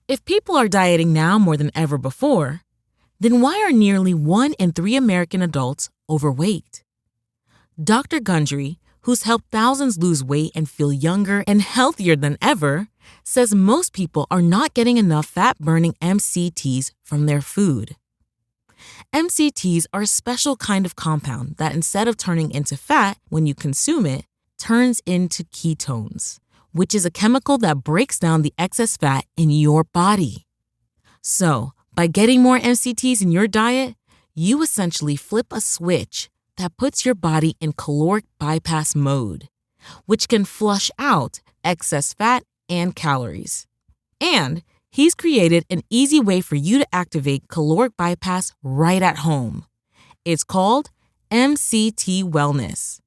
If people are dieting now more than ever before, then why are nearly 1 in 3 American adults overweight? Dr. Gundry, who's helped thousands lose weight and feel younger and healthier than ever, says most people are not getting enough fat-burning MCTs from their food. MCTs are a special kind of compound that instead of turning into fat when you consume it, turns into ketones, which is a chemical that breaks down the excess fat in your body. So, by getting more MCTs in your diet, you essentially flip a switch that puts your body in caloric bypass mode, which can flush out excess fat and calories. And he's created an easy way for you to activate caloric bypass right at home. It's called MCT Wellness.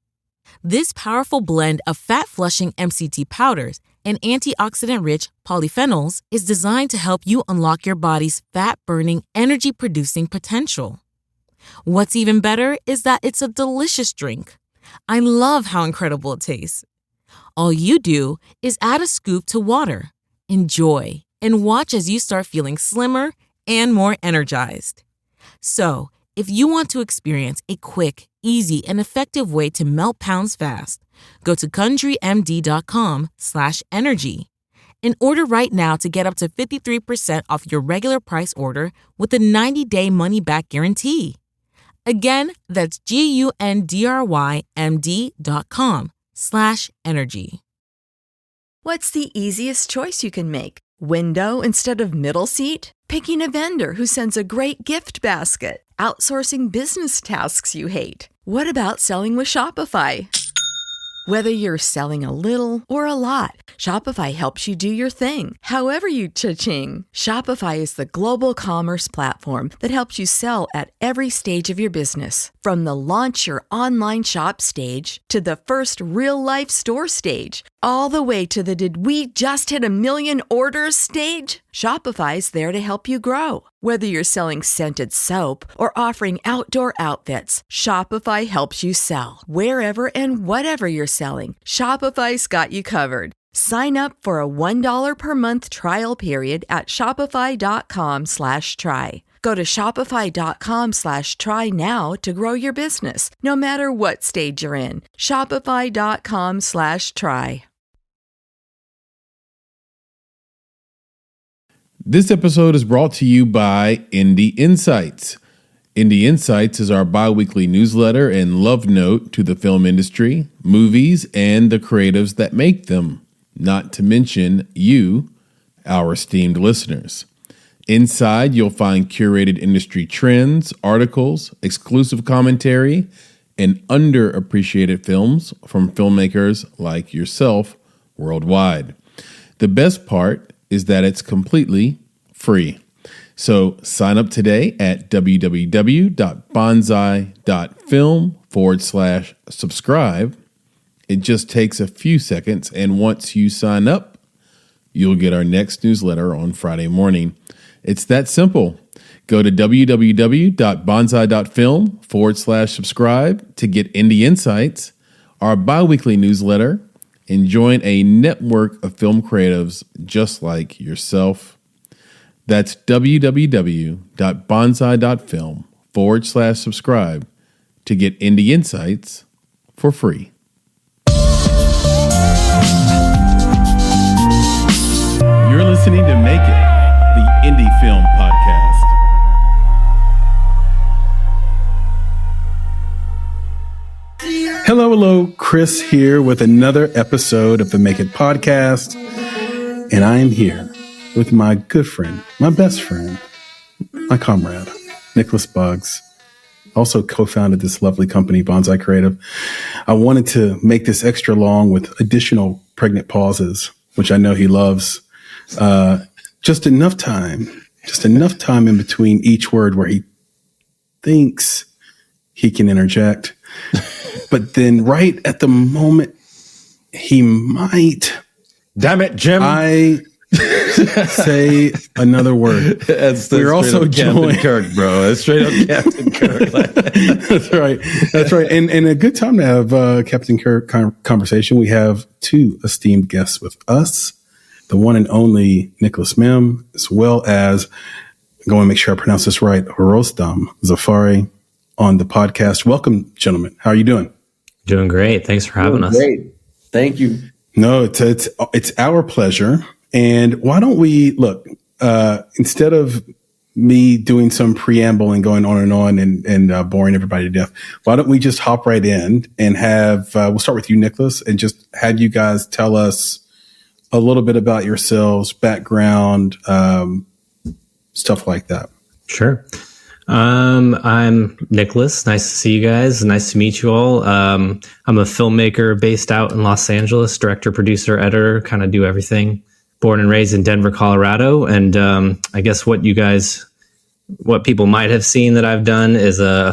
This powerful blend of fat-flushing MCT powders and antioxidant-rich polyphenols is designed to help you unlock your body's fat-burning, energy-producing potential. What's even better is that it's a delicious drink. I love how incredible it tastes. All you do is add a scoop to water, enjoy, and watch as you start feeling slimmer and more energized. So, if you want to experience a quick, easy, and effective way to melt pounds fast, go to GundryMD.com/energy and order right now to get up to 53% off your regular price order with a 90-day money-back guarantee. Again, that's GUNDRYMD.com/energy. What's the easiest choice you can make? Window instead of middle seat? Picking a vendor who sends a great gift basket? Outsourcing business tasks you hate? What about selling with Shopify? Whether you're selling a little or a lot, Shopify helps you do your thing, however you cha-ching. Shopify is the global commerce platform that helps you sell at every stage of your business. From the launch your online shop stage to the first real-life store stage, all the way to the did we just hit a million orders stage. Shopify's there to help you grow. Whether you're selling scented soap or offering outdoor outfits, Shopify helps you sell. Wherever and whatever you're selling, Shopify's got you covered. Sign up for a $1 per month trial period at shopify.com/try. Go to shopify.com/try now to grow your business, no matter what stage you're in. Shopify.com/try. This episode is brought to you by Indie Insights. Indie Insights is our bi-weekly newsletter and love note to the film industry, movies, and the creatives that make them, not to mention you, our esteemed listeners. Inside, you'll find curated industry trends, articles, exclusive commentary, and underappreciated films from filmmakers like yourself worldwide. The best part is that it's completely free. So sign up today at www.bonsai.film/subscribe. It just takes a few seconds, and once you sign up, you'll get our next newsletter on Friday morning. It's that simple. Go to www.bonsai.film/subscribe to get Indie Insights, our bi-weekly newsletter, and join a network of film creatives just like yourself. That's www.bonsai.film/subscribe to get Indie Insights for free. You're listening to Make It, the Indie Film Podcast. Hello, Chris here with another episode of the Make It Podcast. And I am here with my good friend, my best friend, my comrade, Nicholas Buggs. Also co-founded this lovely company, Bonsai Creative. I wanted to make this extra long with additional pregnant pauses, which I know he loves. Just enough time in between each word where he thinks he can interject. But then right at the moment he might, damn it, Jim, I say another word. We're also joined, Captain Kirk, bro. That's straight up Captain Kirk. That's right. And a good time to have Captain Kirk conversation. We have two esteemed guests with us. the one and only Nicholas Mihm, as well as, I'm going to make sure I pronounce this right, Rostam Zafari on the podcast. Welcome, gentlemen. How are you doing? Doing great. Thanks for having us. Great. Thank you. No, it's our pleasure. And why don't we look, instead of me doing some preamble and going on and boring everybody to death, why don't we just hop right in and have, we'll start with you, Nicholas, and just have you guys tell us a little bit about yourselves, background, stuff like that. Sure. I'm Nicholas. Nice to see you guys. Nice to meet you all. I'm a filmmaker based out in Los Angeles, director, producer, editor, kind of do everything. Born and raised in Denver, Colorado. And I guess what people might have seen that I've done is a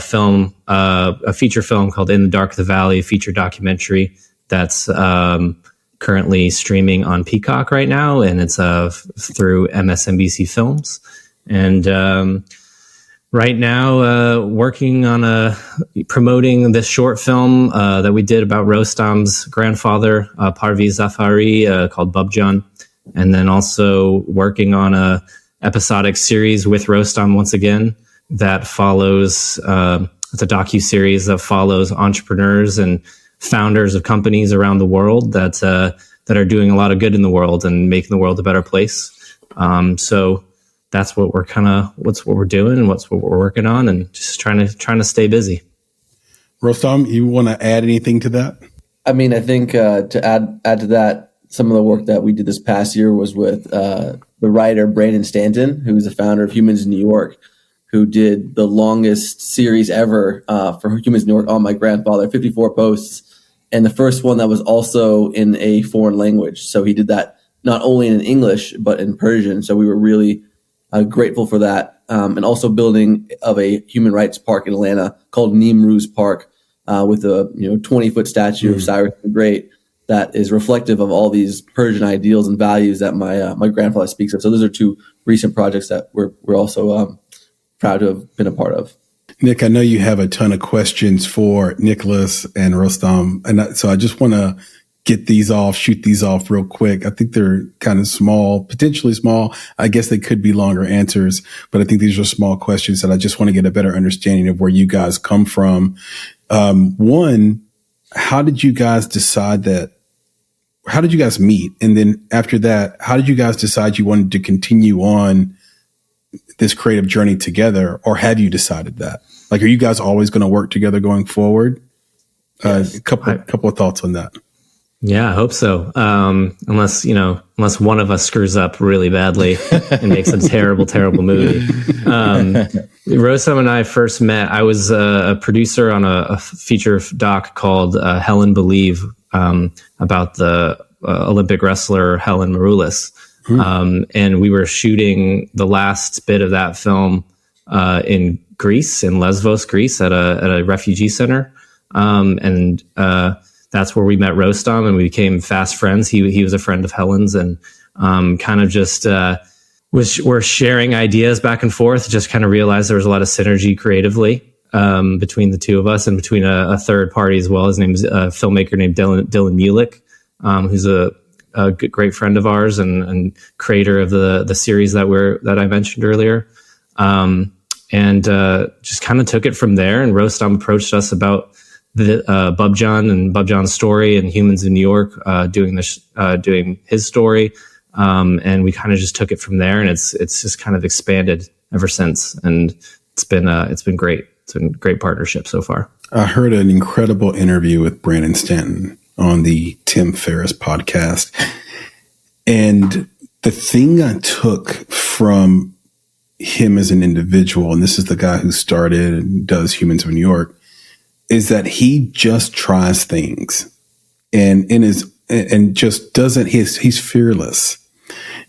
feature film called In the Dark of the Valley, a feature documentary that's currently streaming on Peacock right now. And it's through MSNBC Films. And right now, working on promoting this short film that we did about Rostam's grandfather, Parviz Zafari, called Bubjan. And then also working on a episodic series with Rostam once again that follows, it's a docu-series that follows entrepreneurs and founders of companies around the world that are doing a lot of good in the world and making the world a better place. So that's what what we're doing and what we're working on, and just trying to stay busy. Rostam, you want to add anything to that? I mean, I think to add to that, some of the work that we did this past year was with the writer Brandon Stanton, who is the founder of Humans in New York, who did the longest series ever for Humans in New York on my grandfather, 54 posts, and the first one that was also in a foreign language. So he did that not only in English but in Persian. So we were really grateful for that, and also building of a human rights park in Atlanta called Mihm Park with a 20-foot statue of Cyrus the Great that is reflective of all these Persian ideals and values that my grandfather speaks of. So those are two recent projects that we're also proud to have been a part of. Nick, I know you have a ton of questions for Nicholas and Rostam, and so I just want to shoot these off real quick. I think they're kind of small, potentially small. I guess they could be longer answers, but I think these are small questions that I just want to get a better understanding of where you guys come from. One, how did you guys meet? And then after that, how did you guys decide you wanted to continue on this creative journey together, or have you decided that? Like, are you guys always going to work together going forward? Yes. A couple of thoughts on that. Yeah, I hope so. Unless one of us screws up really badly and makes a terrible, terrible movie. Rostam and I first met. I was a producer on a feature doc called Helen Believe, about the Olympic wrestler Helen Maroulis. And we were shooting the last bit of that film in Greece, in Lesvos, Greece, at a refugee center. And that's where we met Rostam, and we became fast friends. He was a friend of Helen's, and kind of just we're sharing ideas back and forth. Just kind of realized there was a lot of synergy creatively between the two of us, and between a third party as well. His name is a filmmaker named Dylan Mulick, who's a great friend of ours and creator of the series that I mentioned earlier. And just kind of took it from there. And Rostam approached us about the Bubjan and Bubjan's story and Humans in New York, doing his story. And we kind of just took it from there, and it's just kind of expanded ever since. And it's been great. It's been a great partnership so far. I heard an incredible interview with Brandon Stanton on the Tim Ferriss podcast. And the thing I took from him as an individual, and this is the guy who started and does Humans of New York, is that he just tries things and just doesn't, he's fearless.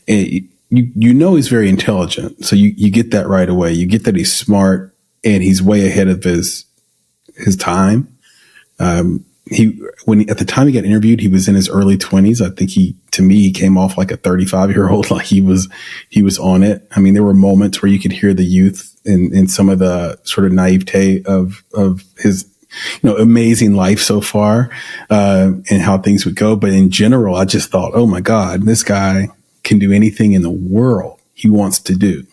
And you know, he's very intelligent. So you get that right away. You get that he's smart and he's way ahead of his time. At the time he got interviewed, he was in his early 20s. I think to me, he came off like a 35-year-old, like he was on it. I mean, there were moments where you could hear the youth in some of the sort of naivete of his, amazing life so far, and how things would go. But in general, I just thought, oh my God, this guy can do anything in the world he wants to do.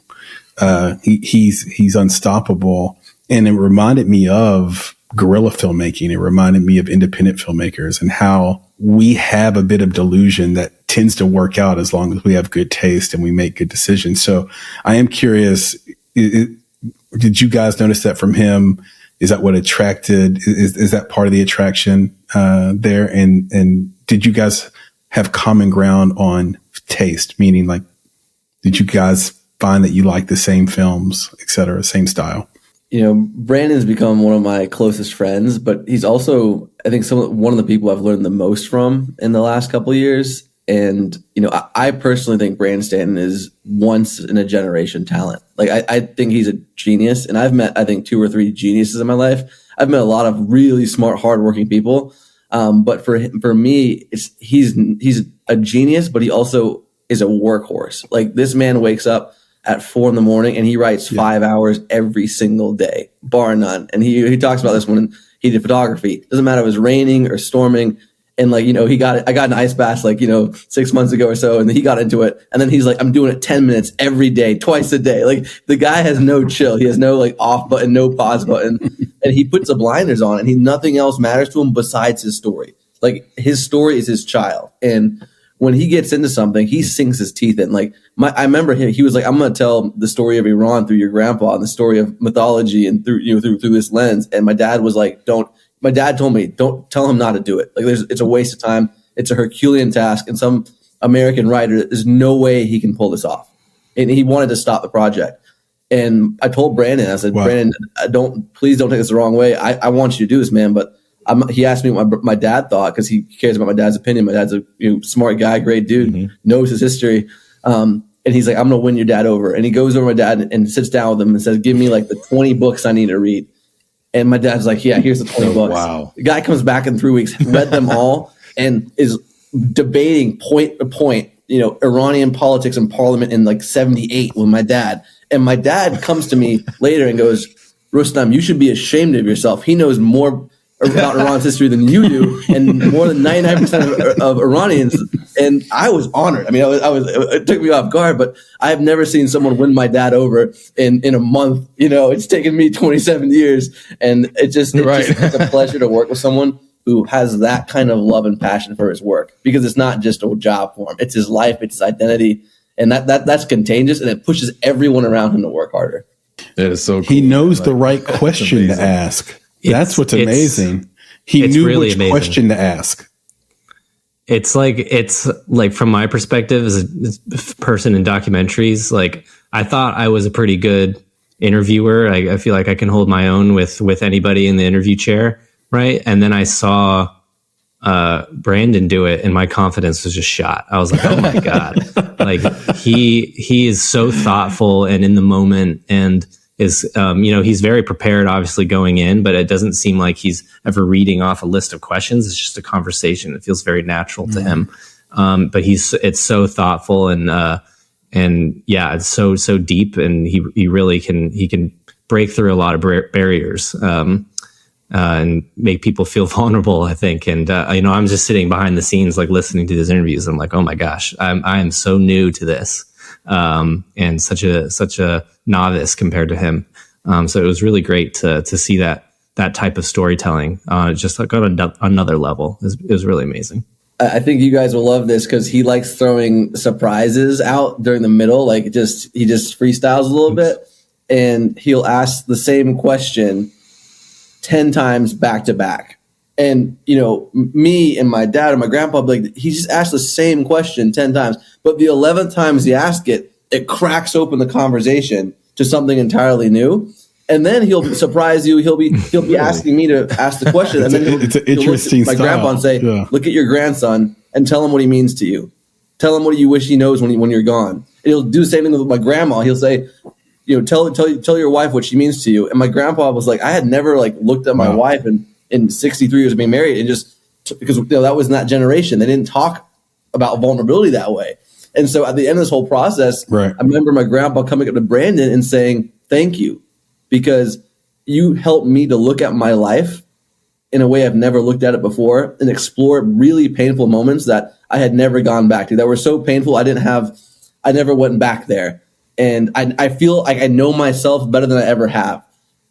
He's unstoppable. And it reminded me of guerrilla filmmaking. It reminded me of independent filmmakers and how we have a bit of delusion that tends to work out as long as we have good taste and we make good decisions. So I am curious, did you guys notice that from him? Is that what attracted, is that part of the attraction there? And did you guys have common ground on taste? Meaning, like, did you guys find that you like the same films, et cetera, same style? You know, Brandon's become one of my closest friends, but he's also, I think, one of the people I've learned the most from in the last couple of years. And, you know, I personally think Brandon Stanton is once in a generation talent. Like, I think he's a genius. And I've met, I think, 2 or 3 geniuses in my life. I've met a lot of really smart, hardworking people. But for me, he's a genius, but he also is a workhorse. Like, this man wakes up at 4 a.m. and he writes 5 hours every single day, bar none. And he talks about this when he did photography. Doesn't matter if it was raining or storming. And, like, you know, I got an ice bath, like, you know, 6 months ago or so, and then he got into it. And then he's like, I'm doing it 10 minutes every day, twice a day. Like, the guy has no chill. He has no, like, off button, no pause button. And he puts the blinders on, and nothing else matters to him besides his story. Like, his story is his child. And when he gets into something, he sinks his teeth in. Like, I remember he was like, I'm going to tell the story of Iran through your grandpa and the story of mythology and through this lens. And my dad was like, my dad told me, don't tell him not to do it. Like, it's a waste of time. It's a Herculean task. And some American writer, there's no way he can pull this off. And he wanted to stop the project. And I told Brandon, I said, wow, Brandon, please don't take this the wrong way. I want you to do this, man. But he asked me what my dad thought, because he cares about my dad's opinion. My dad's a smart guy, great dude, knows his history. And he's like, I'm going to win your dad over. And he goes over to my dad and sits down with him and says, give me like the 20 books I need to read. And my dad's like, yeah, here's the 20 books. Wow. The guy comes back in 3 weeks, read them all, and is debating point to point, Iranian politics and parliament in like 78 with my dad. And my dad comes to me later and goes, Rostam, you should be ashamed of yourself. He knows more about Iran's history than you do, and more than 99% of Iranians. And I was honored. I mean, it took me off guard, but I have never seen someone win my dad over in a month. It's taken me 27 years, and it's just a pleasure to work with someone who has that kind of love and passion for his work, because it's not just a job for him. It's his life. It's his identity. And that's contagious, and it pushes everyone around him to work harder. That is so cool. He knows the right question to ask. That's what's amazing. He knew really which question to ask. It's like from my perspective as a person in documentaries, like, I thought I was a pretty good interviewer. I feel like I can hold my own with anybody in the interview chair, right? And then I saw Brandon do it, and my confidence was just shot. I was like, oh my God. Like, he is so thoughtful and in the moment, and is, he's very prepared, obviously, going in, but it doesn't seem like he's ever reading off a list of questions. It's just a conversation. It feels very natural to him. But it's so thoughtful, and yeah, it's so deep, and he really can break through a lot of barriers, and make people feel vulnerable, I think. And, I'm just sitting behind the scenes, like, listening to these interviews. I'm like, oh my gosh, I am so new to this. And such a novice compared to him. So it was really great to see that type of storytelling, just like on another level. It was really amazing. I think you guys will love this, because he likes throwing surprises out during the middle. Like, he just freestyles a little bit, and he'll ask the same question 10 times back to back. And, me and my dad and my grandpa, like, he just asked the same question 10 times, but the 11th times he asked it cracks open the conversation to something entirely new. And then he'll surprise you. He'll be asking me to ask the question. And then it's an interesting look at my grandpa and say, look at your grandson and tell him what he means to you. Tell him what you wish he knows when you're gone. And he'll do the same thing with my grandma. He'll say, tell your wife what she means to you. And my grandpa was like, I had never looked at my wife in 63 years of being married, and just because that was in that generation, they didn't talk about vulnerability that way. And so at the end of this whole process, I remember my grandpa coming up to Brandon and saying, thank you, because you helped me to look at my life in a way I've never looked at it before and explore really painful moments that I had never gone back to, that were so painful I never went back there. And I feel like I know myself better than I ever have.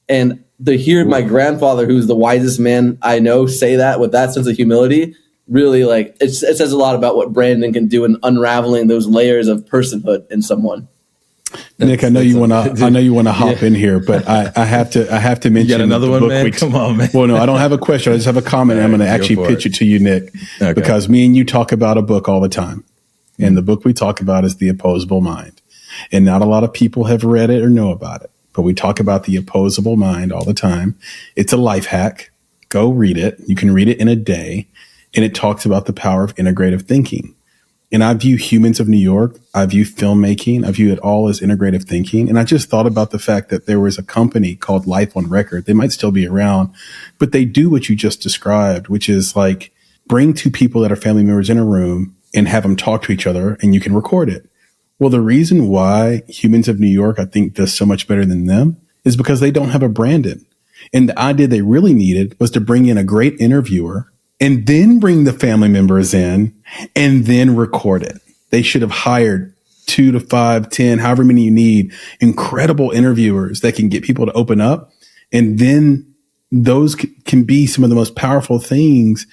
And to hear my grandfather, who's the wisest man I know, say that with that sense of humility, really, like, it says a lot about what Brandon can do in unraveling those layers of personhood in someone. Nick, I know you want to hop in here, but I have to mention. You got another one, man? Come on, man. Well, no, I don't have a question. I just have a comment. And I'm going to actually pitch it to you, Nick, because me and you talk about a book all the time. And the book we talk about is The Opposable Mind. And not a lot of people have read it or know about it, but we talk about The Opposable Mind all the time. It's a life hack. Go read it. You can read it in a day. And it talks about the power of integrative thinking. And I view Humans of New York, I view filmmaking, I view it all as integrative thinking. And I just thought about the fact that there was a company called Life on Record. They might still be around, but they do what you just described, which is like bring two people that are family members in a room and have them talk to each other, and you can record it. Well, the reason why Humans of New York, I think, does so much better than them is because they don't have a Brandon. And the idea they really needed was to bring in a great interviewer and then bring the family members in and then record it. They should have hired 2 to 5, 10, however many you need, incredible interviewers that can get people to open up. And then those can be some of the most powerful things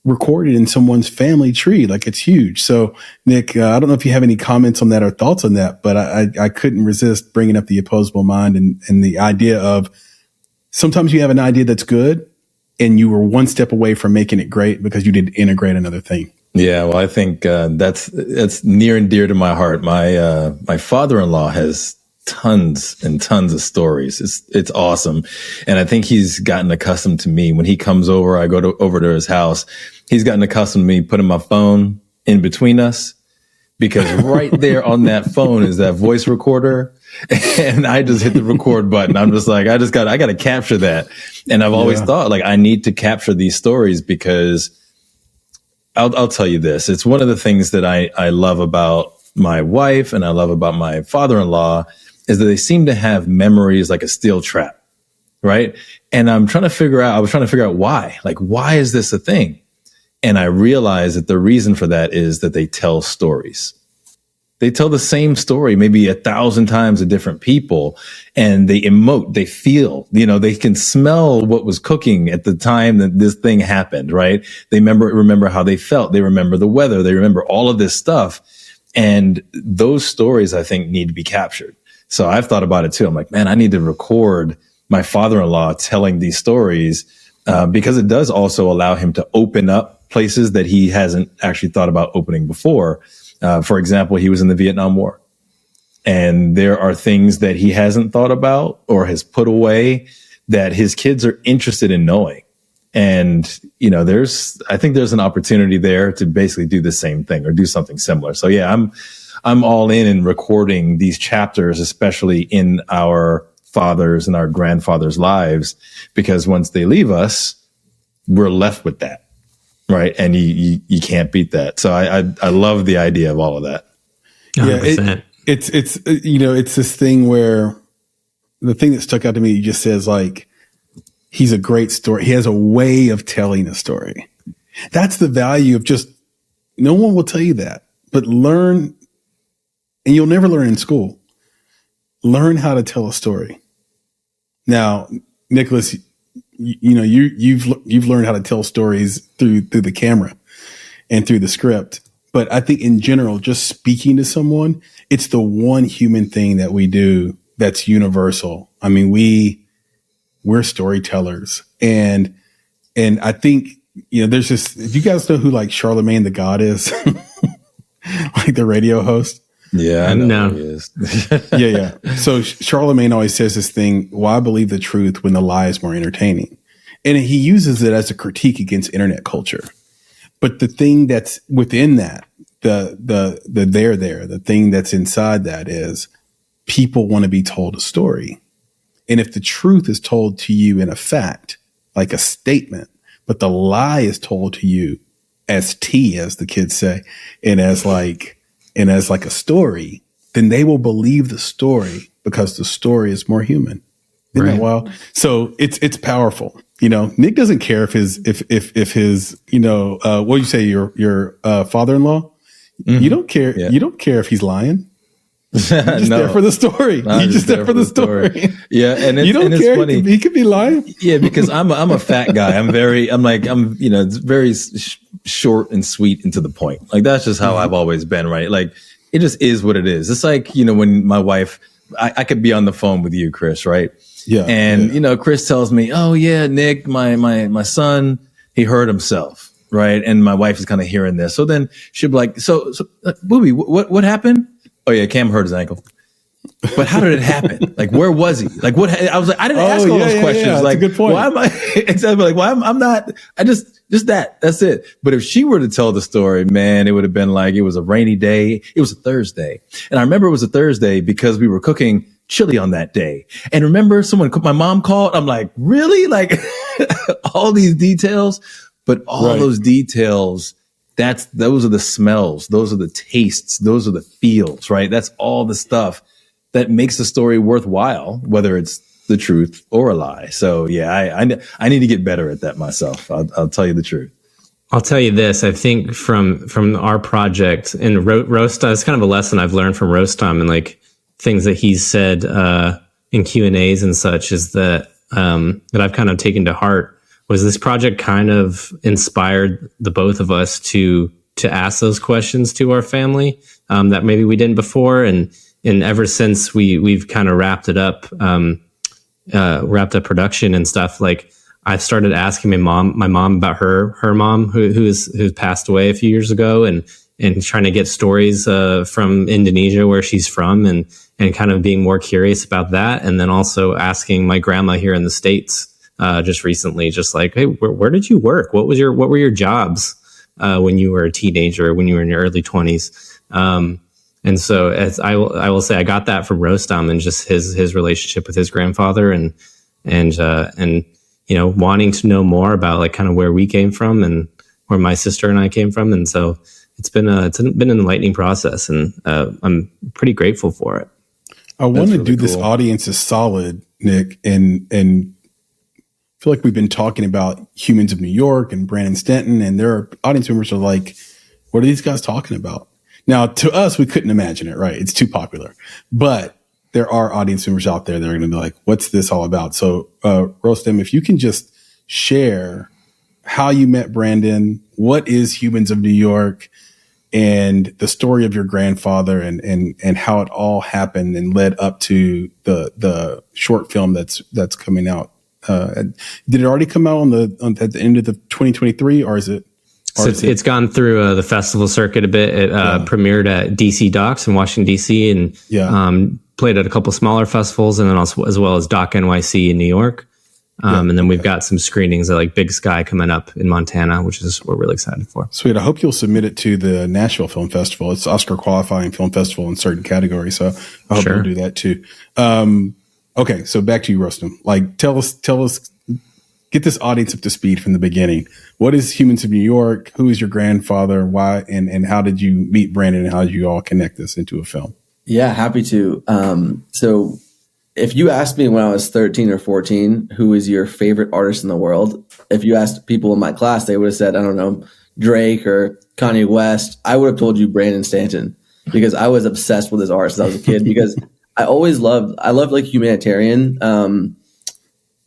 recorded in someone's family tree. Like, it's huge. So Nick, I don't know if you have any comments on that or thoughts on that, but I couldn't resist bringing up The Opposable Mind and the idea of sometimes you have an idea that's good and you were one step away from making it great because you did integrate another thing. Yeah, well, I think that's near and dear to my heart. My father-in-law has tons and tons of stories. It's awesome, and I think he's gotten accustomed to me. When he comes over, I go over to his house. He's gotten accustomed to me putting my phone in between us, because right there on that phone is that voice recorder. And I just hit the record button. I'm just like, I got to capture that. And I've always thought, like, I need to capture these stories because I'll tell you this. It's one of the things that I love about my wife and I love about my father-in-law is that they seem to have memories like a steel trap. Right. And I was trying to figure out why. Like, why is this a thing? And I realized that the reason for that is that they tell stories. They tell the same story maybe 1,000 times to different people, and they emote, they feel, they can smell what was cooking at the time that this thing happened, right? They remember how they felt. They remember the weather. They remember all of this stuff. And those stories, I think, need to be captured. So I've thought about it too. I'm like, man, I need to record my father-in-law telling these stories, because it does also allow him to open up places that he hasn't actually thought about opening before. For example, he was in the Vietnam War, and there are things that he hasn't thought about or has put away that his kids are interested in knowing. And, I think there's an opportunity there to basically do the same thing or do something similar. So yeah, I'm all in recording these chapters, especially in our fathers and our grandfathers' lives, because once they leave us, we're left with that. Right. And you can't beat that. So I love the idea of all of that. 100%. Yeah. It's this thing where the thing that stuck out to me, he just says, like, he's a great story. He has a way of telling a story. That's the value of just, no one will tell you that, but learn, and you'll never learn in school. Learn how to tell a story. Now, Nicholas, you've learned how to tell stories through the camera and through the script. But I think in general, just speaking to someone, it's the one human thing that we do that's universal. I mean, we're storytellers, and I think, there's this, do you guys know who like Charlemagne the God is? Like the radio host? Yeah, I know who he is. Yeah. So Charlemagne always says this thing, why believe the truth when the lie is more entertaining? And he uses it as a critique against internet culture. But the thing that's within that, the thing that's inside that is people want to be told a story. And if the truth is told to you in a fact, like a statement, but the lie is told to you as tea, as the kids say, and as like a story, then they will believe the story because the story is more human. Isn't that wild? So it's powerful. Nick doesn't care if his, what you say, your father-in-law, you don't care. Yeah. You don't care if he's lying. You're just there for the story. You're just there for the story. Yeah. And you don't care. Funny. He could be lying. Yeah. Because I'm a fat guy. It's very short and sweet and to the point. Like, that's just how I've always been. Right. Like, it just is what it is. It's like, when my wife, I could be on the phone with you, Chris, right? Yeah. And, Chris tells me, oh yeah, Nick, my son, he hurt himself. Right. And my wife is kind of hearing this. So then she'll be like, so Booby, what happened? Oh yeah, Cam hurt his ankle. But how did it happen? Like, where was he? Like, what? I was like, I didn't ask all those questions. Yeah, like, that's a good point. Why am I exactly like? Why I'm not? I just that's it. But if she were to tell the story, man, it would have been like, it was a rainy day. It was a Thursday, and I remember it was a Thursday because we were cooking chili on that day. And remember, my mom called. I'm like, really? Like, all these details, but all those details. Those are the smells. Those are the tastes. Those are the feels, right? That's all the stuff that makes the story worthwhile, whether it's the truth or a lie. So yeah, I need to get better at that myself. I'll tell you the truth. I'll tell you this. I think from our project and Rostam, it's kind of a lesson I've learned from Rostam and like things that he's said in Q&As and such is that I've kind of taken to heart. Was this project kind of inspired the both of us to ask those questions to our family that maybe we didn't before, and ever since we've kind of wrapped up production and stuff. Like, I've started asking my mom about her mom who passed away a few years ago, and trying to get stories from Indonesia where she's from, and kind of being more curious about that, and then also asking my grandma here in the States. Just recently, just like, hey, where did you work? What were your jobs when you were a teenager, when you were in your early 20s? And so, as I will say, I got that from Rostam and just his relationship with his grandfather, and wanting to know more about like kind of where we came from and where my sister and I came from, and so it's been an enlightening process, and I'm pretty grateful for it. I want to do this audience a solid, Nick, and feel like we've been talking about Humans of New York and Brandon Stanton, and their audience members are like, what are these guys talking about? Now, to us, we couldn't imagine it, right? It's too popular. But there are audience members out there that are going to be like, what's this all about? So, Rostam, if you can just share how you met Brandon, what is Humans of New York, and the story of your grandfather, and how it all happened and led up to the short film that's coming out. Did it already come out at the end of the 2023, or is it? So it's gone through the festival circuit a bit. It premiered at DC Docs in Washington DC, and played at a couple smaller festivals, and then also as well as Doc NYC in New York. And then we've got some screenings at like Big Sky coming up in Montana, which is we're really excited for. Sweet. I hope you'll submit it to the Nashville Film Festival. It's Oscar qualifying film festival in certain categories, so I hope you'll do that too. Okay, so back to you, Rostam. Like, tell us, get this audience up to speed from the beginning. What is Humans of New York? Who is your grandfather? Why? And how did you meet Brandon, and how did you all connect this into a film? Yeah, happy to. So if you asked me when I was 13 or 14, who is your favorite artist in the world? If you asked people in my class, they would have said, I don't know, Drake or Kanye West. I would have told you Brandon Stanton, because I was obsessed with his art since I was a kid, because I loved like humanitarian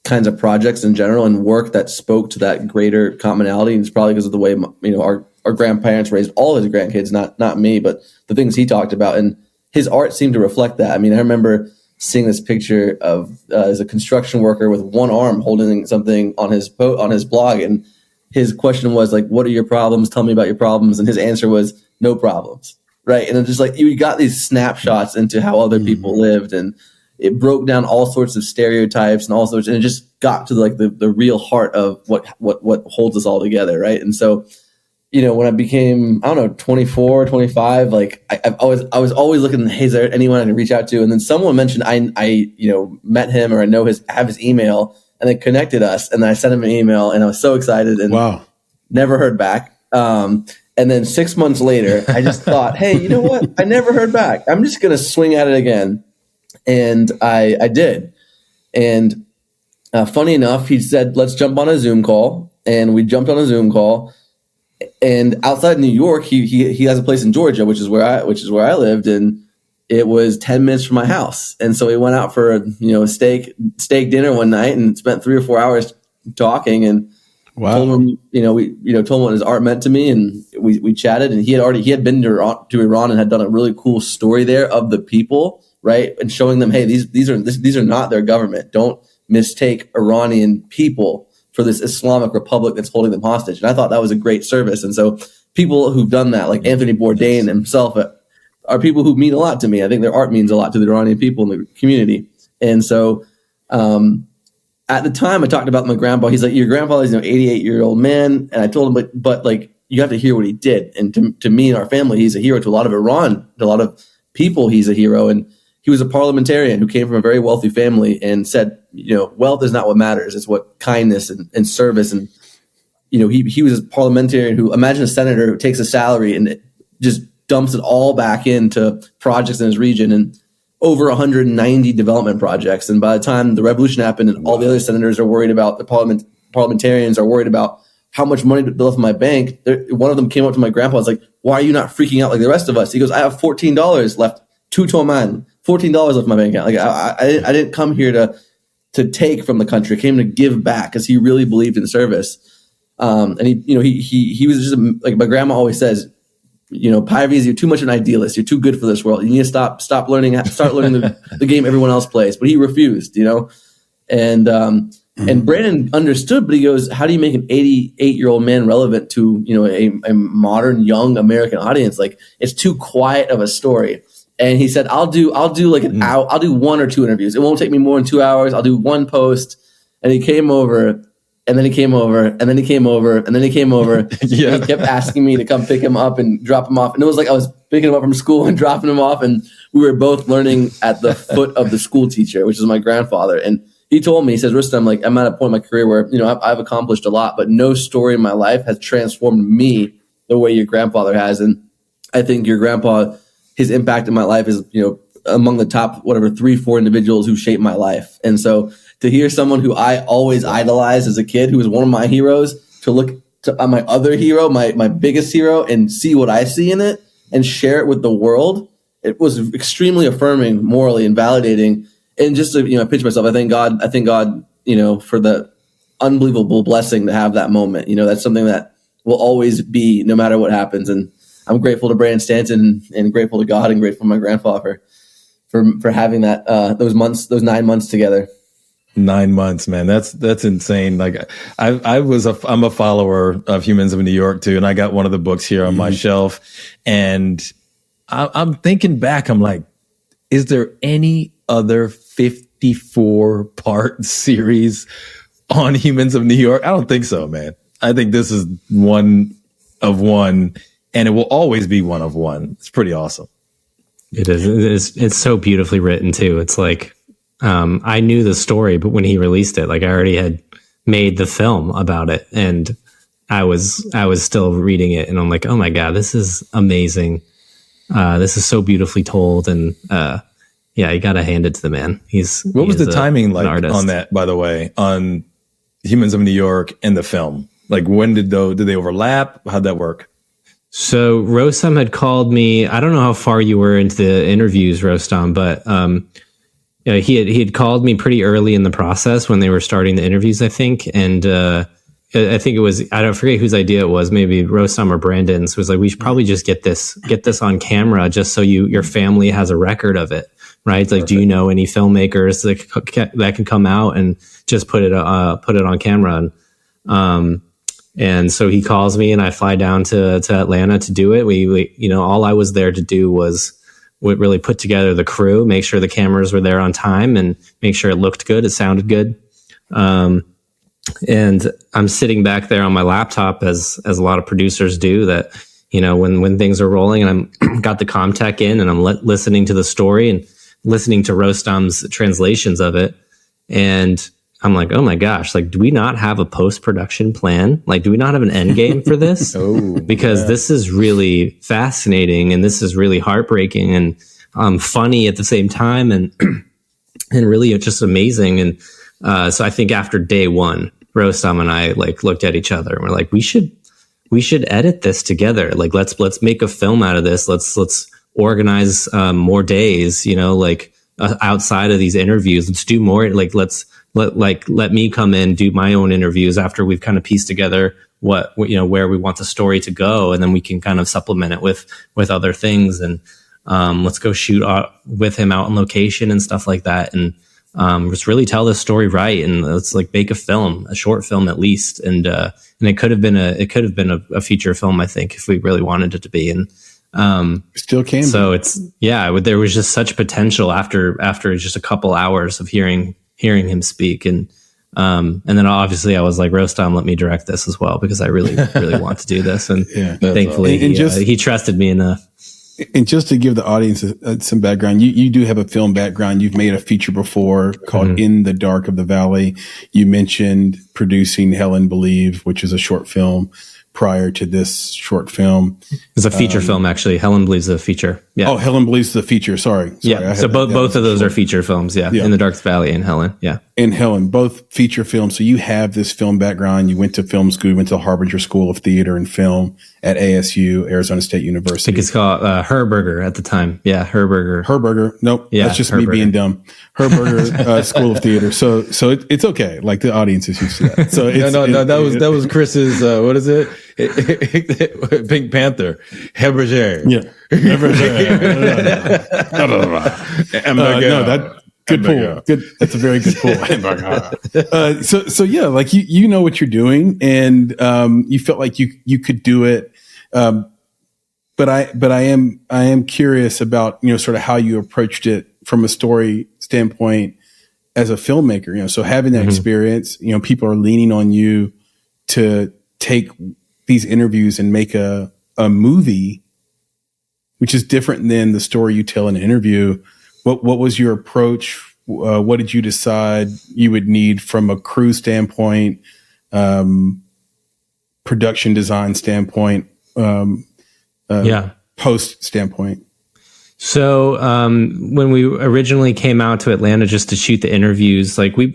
kinds of projects in general, and work that spoke to that greater commonality. And it's probably because of the way, our grandparents raised all his grandkids, not me, but the things he talked about, and his art seemed to reflect that. I mean, I remember seeing this picture of as a construction worker with one arm holding something on his blog, and his question was like, "What are your problems? Tell me about your problems." And his answer was, "No problems." Right. And it's just like, you got these snapshots into how other people lived, and it broke down all sorts of stereotypes and all sorts, and it just got to like the real heart of what holds us all together. Right. And so, when I became, 24, 25, like I was always looking, hey, is there anyone I can reach out to? And then someone mentioned I met him, or I have his email, and they connected us, and then I sent him an email, and I was so excited, and never heard back. And then 6 months later, I just thought, hey, you know what? I never heard back. I'm just going to swing at it again. And I did. And funny enough, he said, let's jump on a Zoom call. And we jumped on a Zoom call. And outside New York, he has a place in Georgia, which is where I lived, and it was 10 minutes from my house. And so we went out for a steak dinner one night and spent 3 or 4 hours talking. And told him, told him what his art meant to me, and we chatted. And he had been to Iran and had done a really cool story there of the people, right, and showing them, hey, these are not their government. Don't mistake Iranian people for this Islamic republic that's holding them hostage. And I thought that was a great service. And so people who've done that, like Anthony Bourdain himself, are people who mean a lot to me. I think their art means a lot to the Iranian people in the community. And so at the time I talked about my grandpa. He's like, your grandfather's an 88-year-old man. And I told him, but like, you have to hear what he did. And to me and our family, he's a hero. To a lot of Iran, to a lot of people, he's a hero. And he was a parliamentarian who came from a very wealthy family and said, wealth is not what matters. It's what kindness and service. And, he was a parliamentarian who, imagine a senator who takes a salary and just dumps it all back into projects in his region, and over 190 development projects. And by the time the revolution happened and all the other senators are worried about, the parliamentarians are worried about how much money to left in my bank, one of them came up to my grandpa and was like, why are you not freaking out like the rest of us? He goes, I have $14 left, $2 $14 left in my bank account. Like I didn't come here to take from the country. I came to give back, because he really believed in service. And he was just like my grandma always says, Parviz, you're too much of an idealist. You're too good for this world. You need to start learning the game everyone else plays. But he refused, and Brandon understood, but he goes, how do you make an 88-year-old man relevant to, a modern young American audience? Like, it's too quiet of a story. And he said, I'll do like an hour. I'll do 1 or 2 interviews. It won't take me more than 2 hours. I'll do 1 post. And he came over, and then he came over, and then he came over, and then he came over. Yeah. And he kept asking me to come pick him up and drop him off. And it was like I was picking him up from school and dropping him off. And we were both learning at the foot of the school teacher, which is my grandfather. And he told me, he says, Rostam, like, I'm at a point in my career where, I've accomplished a lot, but no story in my life has transformed me the way your grandfather has. And I think your grandpa, his impact in my life is, among the top, 3-4 individuals who shaped my life. And so to hear someone who I always idolized as a kid, who was one of my heroes, to look to my other hero, my biggest hero, and see what I see in it and share it with the world, it was extremely affirming, morally, and validating. And just to, pinch myself, I thank God, for the unbelievable blessing to have that moment. That's something that will always be, no matter what happens. And I'm grateful to Brandon Stanton and grateful to God and grateful to my grandfather for having that those 9 months together. 9 months, man. That's insane. Like I'm a follower of Humans of New York too, and I got one of the books here on my shelf, and I'm thinking back. I'm like, is there any other 54-part series on Humans of New York? I don't think so, man. I think this is one of one, and it will always be one of one. It's pretty awesome. It is. It's so beautifully written too. It's like, I knew the story, but when he released it, like I already had made the film about it, and I was still reading it, and I'm like, oh my God, this is amazing. This is so beautifully told. And, yeah, you got to hand it to the man. What was the timing like on that, by the way, on Humans of New York and the film? Like, when did they overlap? How'd that work? So Rostam had called me. I don't know how far you were into the interviews, Rostam, but he had called me pretty early in the process when they were starting the interviews, I think. And I think it was, I don't forget whose idea it was, maybe Rostam or Brandon's. It was like, we should probably just get this on camera just so your family has a record of it, right? It's like, do you know any filmmakers that can come out and just put it on camera? And so he calls me, and I fly down to Atlanta to do it. We all I was there to do was really put together the crew, make sure the cameras were there on time, and make sure it looked good, it sounded good. And I'm sitting back there on my laptop, as a lot of producers do, that when things are rolling, and I'm got the Comtech in, and I'm listening to the story and listening to Rostam's translations of it, and I'm like, oh my gosh, like, do we not have a post-production plan? Like, do we not have an end game for this? Because this is really fascinating, and this is really heartbreaking, and funny at the same time, and really just amazing. And So I think after day one, Rostam and I like looked at each other and we're like, we should edit this together. Like, let's make a film out of this. Let's organize more days, like outside of these interviews. Let's do more. Like, let me come in, do my own interviews after we've kind of pieced together what, where we want the story to go. And then we can kind of supplement it with other things. And let's go shoot with him out on location and stuff like that. And just really tell this story right. And let's like make a short film at least. And it could have been a feature film, I think, if we really wanted it to be. And still can be. So there was just such potential after just a couple hours of hearing him speak. And then obviously I was like, Rostam, let me direct this as well, because I really, really want to do this. And thankfully he trusted me enough. And just to give the audience some background, you do have a film background. You've made a feature before called In the Dark of the Valley. You mentioned producing Helen Believe, which is a short film prior to this short film. It's a feature film, actually. Helen Believes a feature. Yeah. Oh, Helen Believes the feature. Sorry. Yeah. So both of those are feature films. Yeah. In the Dark Valley and Helen. Yeah. And Helen, both feature films. So you have this film background. You went to film school, you went to the Harbinger School of Theater and Film at ASU, Arizona State University. I think it's called Herberger at the time. Yeah. Herberger. Nope. Yeah, that's just me being dumb. Herberger School of Theater. So it's okay. Like, the audience is used to that. So that was Chris's, what is it? Pink Panther. Herberger. Yeah. Good pull. Good. That's a very good pull. So yeah, like you know what you're doing, and you felt like you could do it. But I am curious about, sort of how you approached it from a story standpoint as a filmmaker. So having that experience, people are leaning on you to take these interviews and make a movie, which is different than the story you tell in an interview. What was your approach? What did you decide you would need from a crew standpoint, production design standpoint, post standpoint? So when we originally came out to Atlanta just to shoot the interviews, like we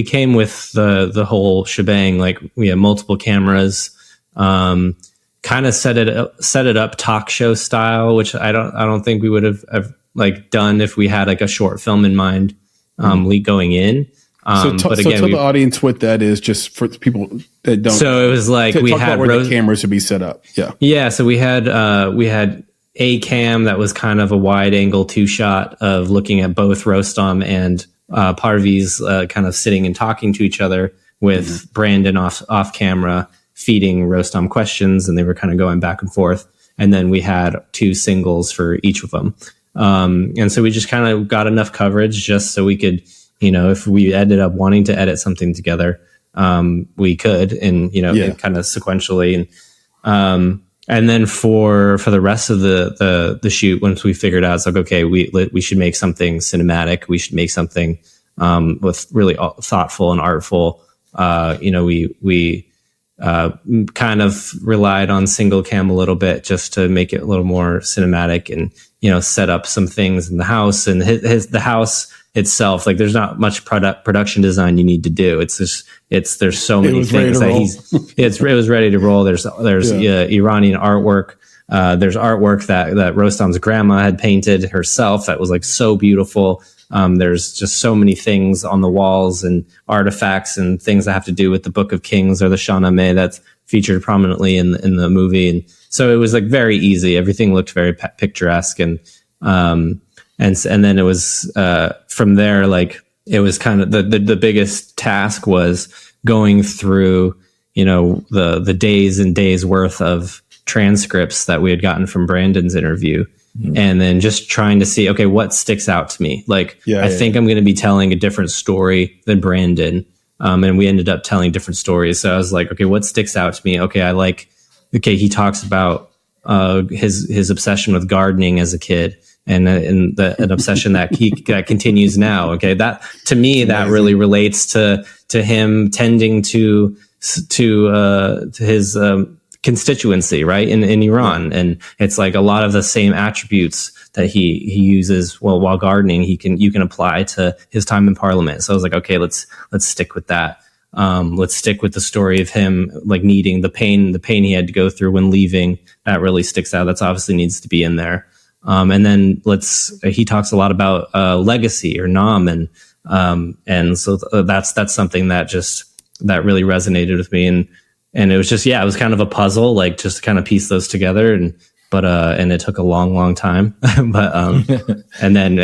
came with the whole shebang. Like, we had multiple cameras, kind of set it up talk show style, which I don't think we would have like done if we had like a short film in mind going in. So tell the audience what that is, just for people that don't. So it was like we had where the cameras would be set up. Yeah. So we had a cam that was kind of a wide angle 2-shot of looking at both Rostam and Parviz kind of sitting and talking to each other, with Brandon off camera feeding Rostam questions, and they were kind of going back and forth. And then we had 2 singles for each of them. And so we just kind of got enough coverage just so we could, if we ended up wanting to edit something together, we could, and, kind of sequentially. And then for the rest of the shoot, once we figured out, it's like, okay, we should make something cinematic. We should make something, with really thoughtful and artful. We kind of relied on single cam a little bit just to make it a little more cinematic, and, set up some things in the house, and the house itself. Like, there's not much production design you need to do. It's just, there's so many things that it was ready to roll. There's Iranian artwork. There's artwork that Rostam's grandma had painted herself that was like so beautiful. There's just so many things on the walls and artifacts and things that have to do with the Book of Kings or the Shahnameh that's featured prominently in the movie. And so it was like very easy. Everything looked very picturesque, and then it was from there, like, it was kind of the biggest task was going through, the days and days worth of transcripts that we had gotten from Brandon's interview. And then just trying to see, okay, what sticks out to me? Like, I think I'm going to be telling a different story than Brandon. And we ended up telling different stories. So I was like, okay, what sticks out to me? Okay, he talks about his obsession with gardening as a kid, and an obsession that that continues now. Okay, that to me, that really relates to him tending to his constituency, right, in Iran. And it's like a lot of the same attributes that he uses while gardening. You can apply to his time in Parliament. So I was like, okay, let's stick with that. Let's stick with the story of him like needing the pain he had to go through when leaving. That really sticks out. That's obviously needs to be in there. And then he talks a lot about legacy or nom, and so that's something that really resonated with me, and it was just it was kind of a puzzle, like just to kind of piece those together, and it took a long time, but and then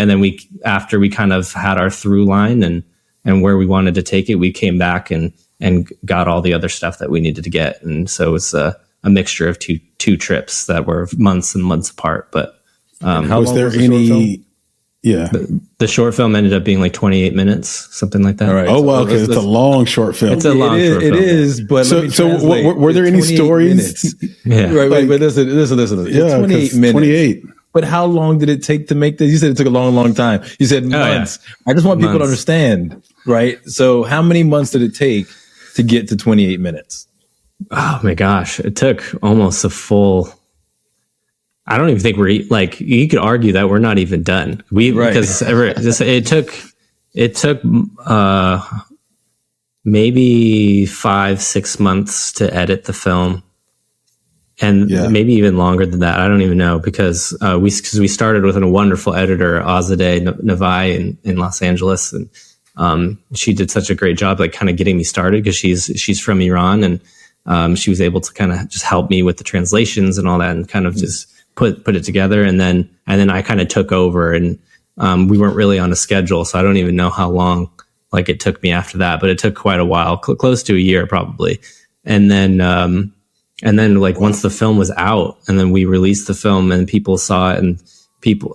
after we kind of had our through line and where we wanted to take it, we came back and got all the other stuff that we needed to get, and so it was a mixture of two trips that were months and months apart, but. How was there any? Yeah, the short film ended up being like 28 minutes, something like that. All right. Oh, well, okay. It's a long short film. It's a long short film. It is, but were there any stories? Yeah. Right, but listen. It's 28 minutes. 28. But how long did it take to make this? You said it took a long time. You said months. I just want people to understand, right? So how many months did it take to get to 28 minutes? Oh my gosh. It took almost a full... I don't even think we're you could argue that we're not even done. Because it took maybe 5-6 months to edit the film, and maybe even longer than that. I don't even know, because we started with a wonderful editor, Azadeh Navai in Los Angeles, and she did such a great job, like kind of getting me started, because she's from Iran, and she was able to kind of just help me with the translations and all that, and kind of just put it together, and then I kind of took over, and we weren't really on a schedule, so I don't even know how long like it took me after that, but it took quite a while, close to a year probably, and then like once the film was out, and then we released the film, and people saw it, and people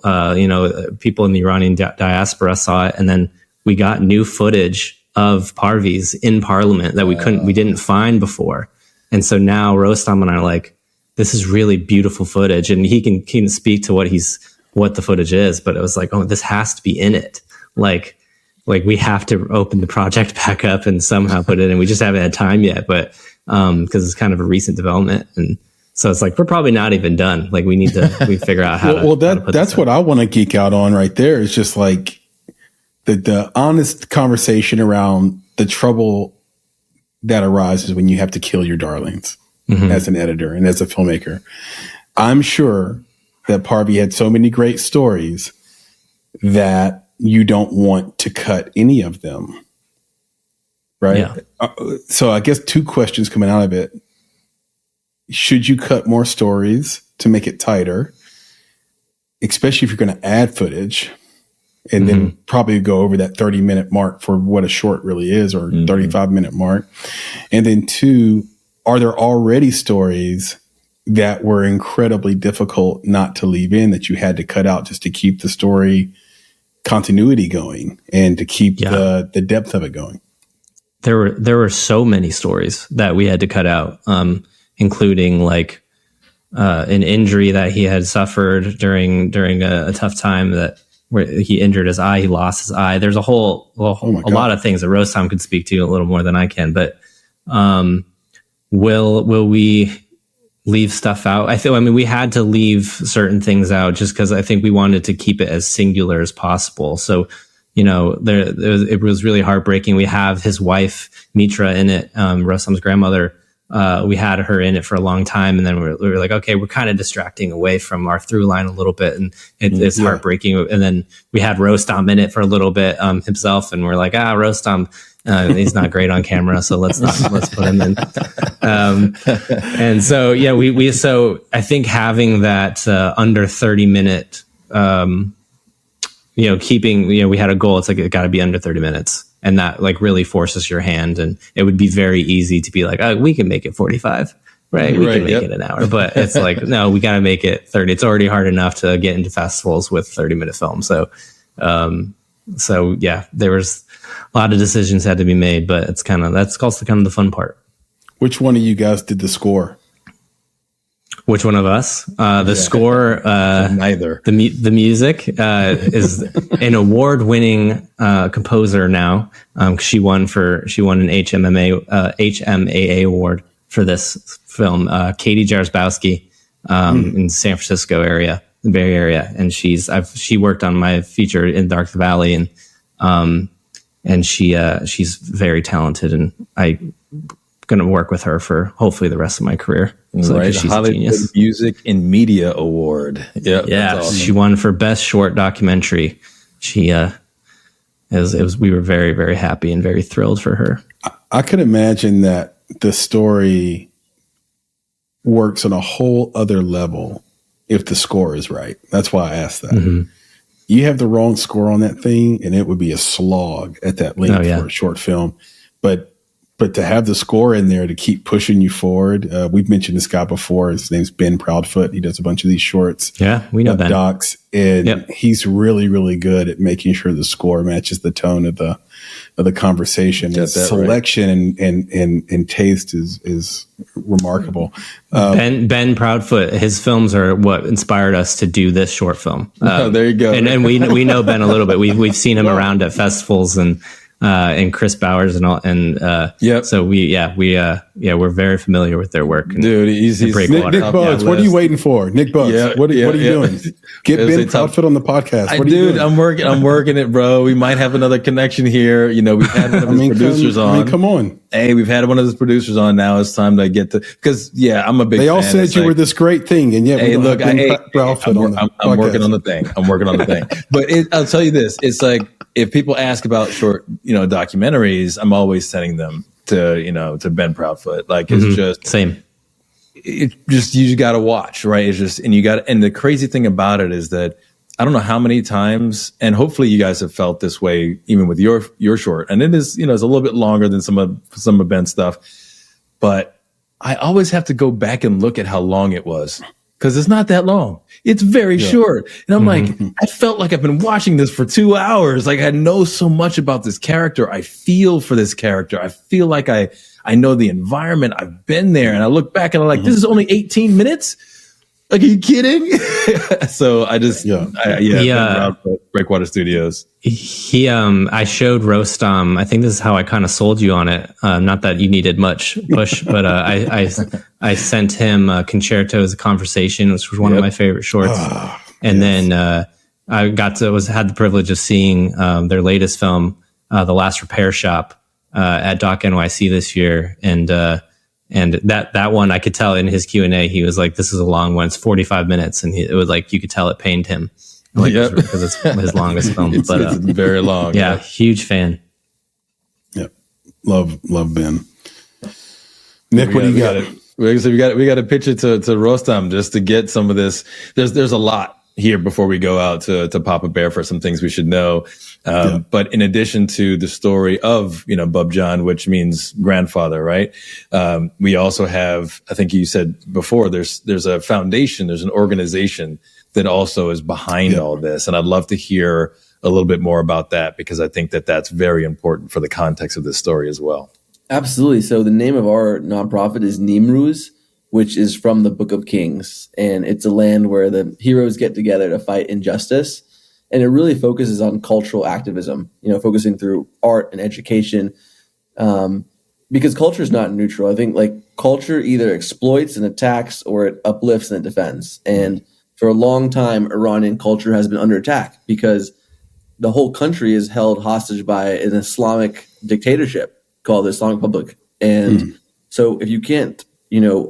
people in the Iranian diaspora saw it, and then we got new footage of Parviz in Parliament that we didn't find before, and so now Rostam and I are like, this is really beautiful footage, and he can speak to what the footage is, but it was like, oh, this has to be in it. Like we have to open the project back up and somehow put it in. We just haven't had time yet, but because it's kind of a recent development, and so it's like we're probably not even done. Like we figure out how to. That's what I want to geek out on right there. Is just like the honest conversation around the trouble that arises when you have to kill your darlings. Mm-hmm. As an editor and as a filmmaker. I'm sure that Parvi had so many great stories that you don't want to cut any of them. Right? Yeah. So I guess 2 questions coming out of it. Should you cut more stories to make it tighter, especially if you're going to add footage, and then probably go over that 30-minute mark for what a short really is, or 35-minute mark? And then 2, are there already stories that were incredibly difficult not to leave in, that you had to cut out just to keep the story continuity going and to keep the depth of it going? There were so many stories that we had to cut out, including like an injury that he had suffered during a tough time, where he injured his eye, he lost his eye. There's a lot of things that Rostam could speak to a little more than I can, but Will we leave stuff out? I mean, we had to leave certain things out just because I think we wanted to keep it as singular as possible. So, it was really heartbreaking. We have his wife, Mitra, in it, Rostam's grandmother. We had her in it for a long time, and then we were like, okay, we're kind of distracting away from our through line a little bit, and it's heartbreaking. And then we had Rostam in it for a little bit himself, and we're like, Rostam, he's not great on camera, so let's put him in. And so so I think having that under 30-minute, we had a goal. It's like it got to be under 30 minutes. And that like really forces your hand, and it would be very easy to be like, oh, we can make it 45, right? We can make it an hour, but it's like, no, we got to make it 30. It's already hard enough to get into festivals with 30-minute films. So there was a lot of decisions had to be made, but that's also kind of the fun part. Which one of you guys did the score? Which one of us? The score, neither. The music is an award-winning composer now. She won an HMAA award for this film. Katie Jarzbowski in San Francisco area. the Bay Area, and she worked on my feature in Dark Valley, and she's very talented, and I'm going to work with her for hopefully the rest of my career. So, right, she's Hollywood a genius. Music and Media Award. Yeah, that's awesome. She won for Best Short Documentary. She we were very, very happy and very thrilled for her. I could imagine that the story works on a whole other level if the score is right. That's why I asked that. Mm-hmm. You have the wrong score on that thing, and it would be a slog at that length for a short film. But to have the score in there to keep pushing you forward, we've mentioned this guy before. His name's Ben Proudfoot. He does a bunch of these shorts. Yeah, we know Ben. Docs, and he's really, really good at making sure the score matches the tone of the conversation. His selection and taste is remarkable. Ben Proudfoot, his films are what inspired us to do this short film. There you go. And we know Ben a little bit. We've seen him around at festivals and Chris Bowers and all, and so we're very familiar with their work. Dude, he's Nick Bugs. What are you waiting for, Nick Bugs? What are you doing? Get Ben Proudfoot on the podcast. I'm working it, bro. We might have another connection here. You know, we've had one of his producers on. Come on. Hey, we've had one of his producers on. Now it's time to get to, because I'm a big fan. They all said you were this great thing, and yet I'm working on the thing. I'm working on the thing. But I'll tell you this: it's like, if people ask about short, documentaries, I'm always sending them to Ben Proudfoot. Like, it's just same. It just, you got to watch, right? It's just, and the crazy thing about it is that I don't know how many times, and hopefully you guys have felt this way even with your short, and it is, it's a little bit longer than some of Ben's stuff, but I always have to go back and look at how long it was, because it's not that long. It's very short. And I'm like, I felt like I've been watching this for 2 hours. Like, I know so much about this character. I feel for this character. I feel like I know the environment. I've been there. And I look back and I'm like, this is only 18 minutes? Like, are you kidding? So I just, Breakwater Studios. I showed Rostam. I think this is how I kind of sold you on it. Not that you needed much push, but I sent him Concerto's Conversation, which was one of my favorite shorts. Then I had the privilege of seeing their latest film, The Last Repair Shop, at Doc NYC this year, and that one, I could tell in his Q&A, he was like, this is a long one. It's 45 minutes. And it was like, you could tell it pained him. Because it's his longest film. It's very long. Yeah, huge fan. Yep. Love Ben. Nick, what do you got? We got to pitch it to Rostam just to get some of this. There's a lot here before we go out to Papa Bear for some things we should know. But in addition to the story of, Bubjan, which means grandfather, right? We also have, I think you said before, there's a foundation, there's an organization that also is behind all this. And I'd love to hear a little bit more about that, because I think that that's very important for the context of this story as well. Absolutely. So the name of our nonprofit is Nimruz, which is from the Book of Kings. And it's a land where the heroes get together to fight injustice. And it really focuses on cultural activism, focusing through art and education, because culture is not neutral. I think culture either exploits and attacks, or it uplifts and it defends. And for a long time, Iranian culture has been under attack because the whole country is held hostage by an Islamic dictatorship called the Islamic Republic. And so if you can't,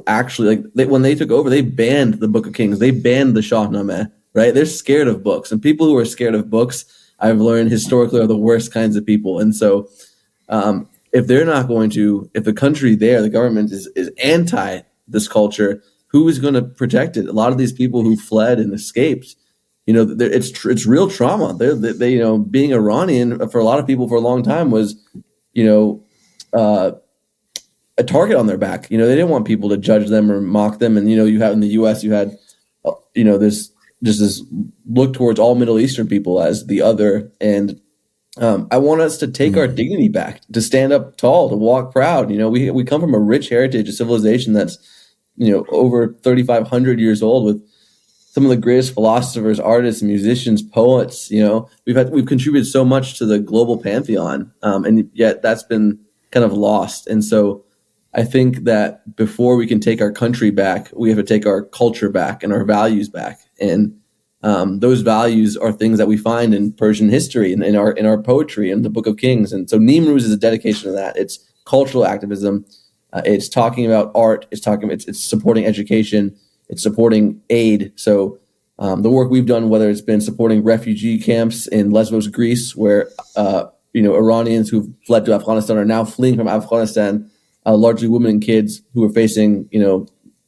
actually, when they took over, they banned the Book of Kings. They banned the Shahnameh, right? They're scared of books. And people who are scared of books, I've learned historically, are the worst kinds of people. And so if they're not going to, if the country there, the government is anti this culture, who is going to protect it? A lot of these people who fled and escaped, it's real trauma. They being Iranian for a lot of people for a long time was, a target on their back. They didn't want people to judge them or mock them. And, you have in the U.S., you had, this look towards all Middle Eastern people as the other. And I want us to take our dignity back, to stand up tall, to walk proud. We come from a rich heritage, a civilization that's, over 3,500 years old, with some of the greatest philosophers, artists, musicians, poets. We've contributed so much to the global pantheon, and yet that's been kind of lost. And so I think that before we can take our country back, we have to take our culture back and our values back. And those values are things that we find in Persian history and in our poetry and the Book of Kings. And so Nimruz is a dedication to that. It's cultural activism. It's talking about art. It's supporting education. It's supporting aid. So the work we've done, whether it's been supporting refugee camps in Lesbos, Greece, where Iranians who've fled to Afghanistan are now fleeing from Afghanistan, largely women and kids who are facing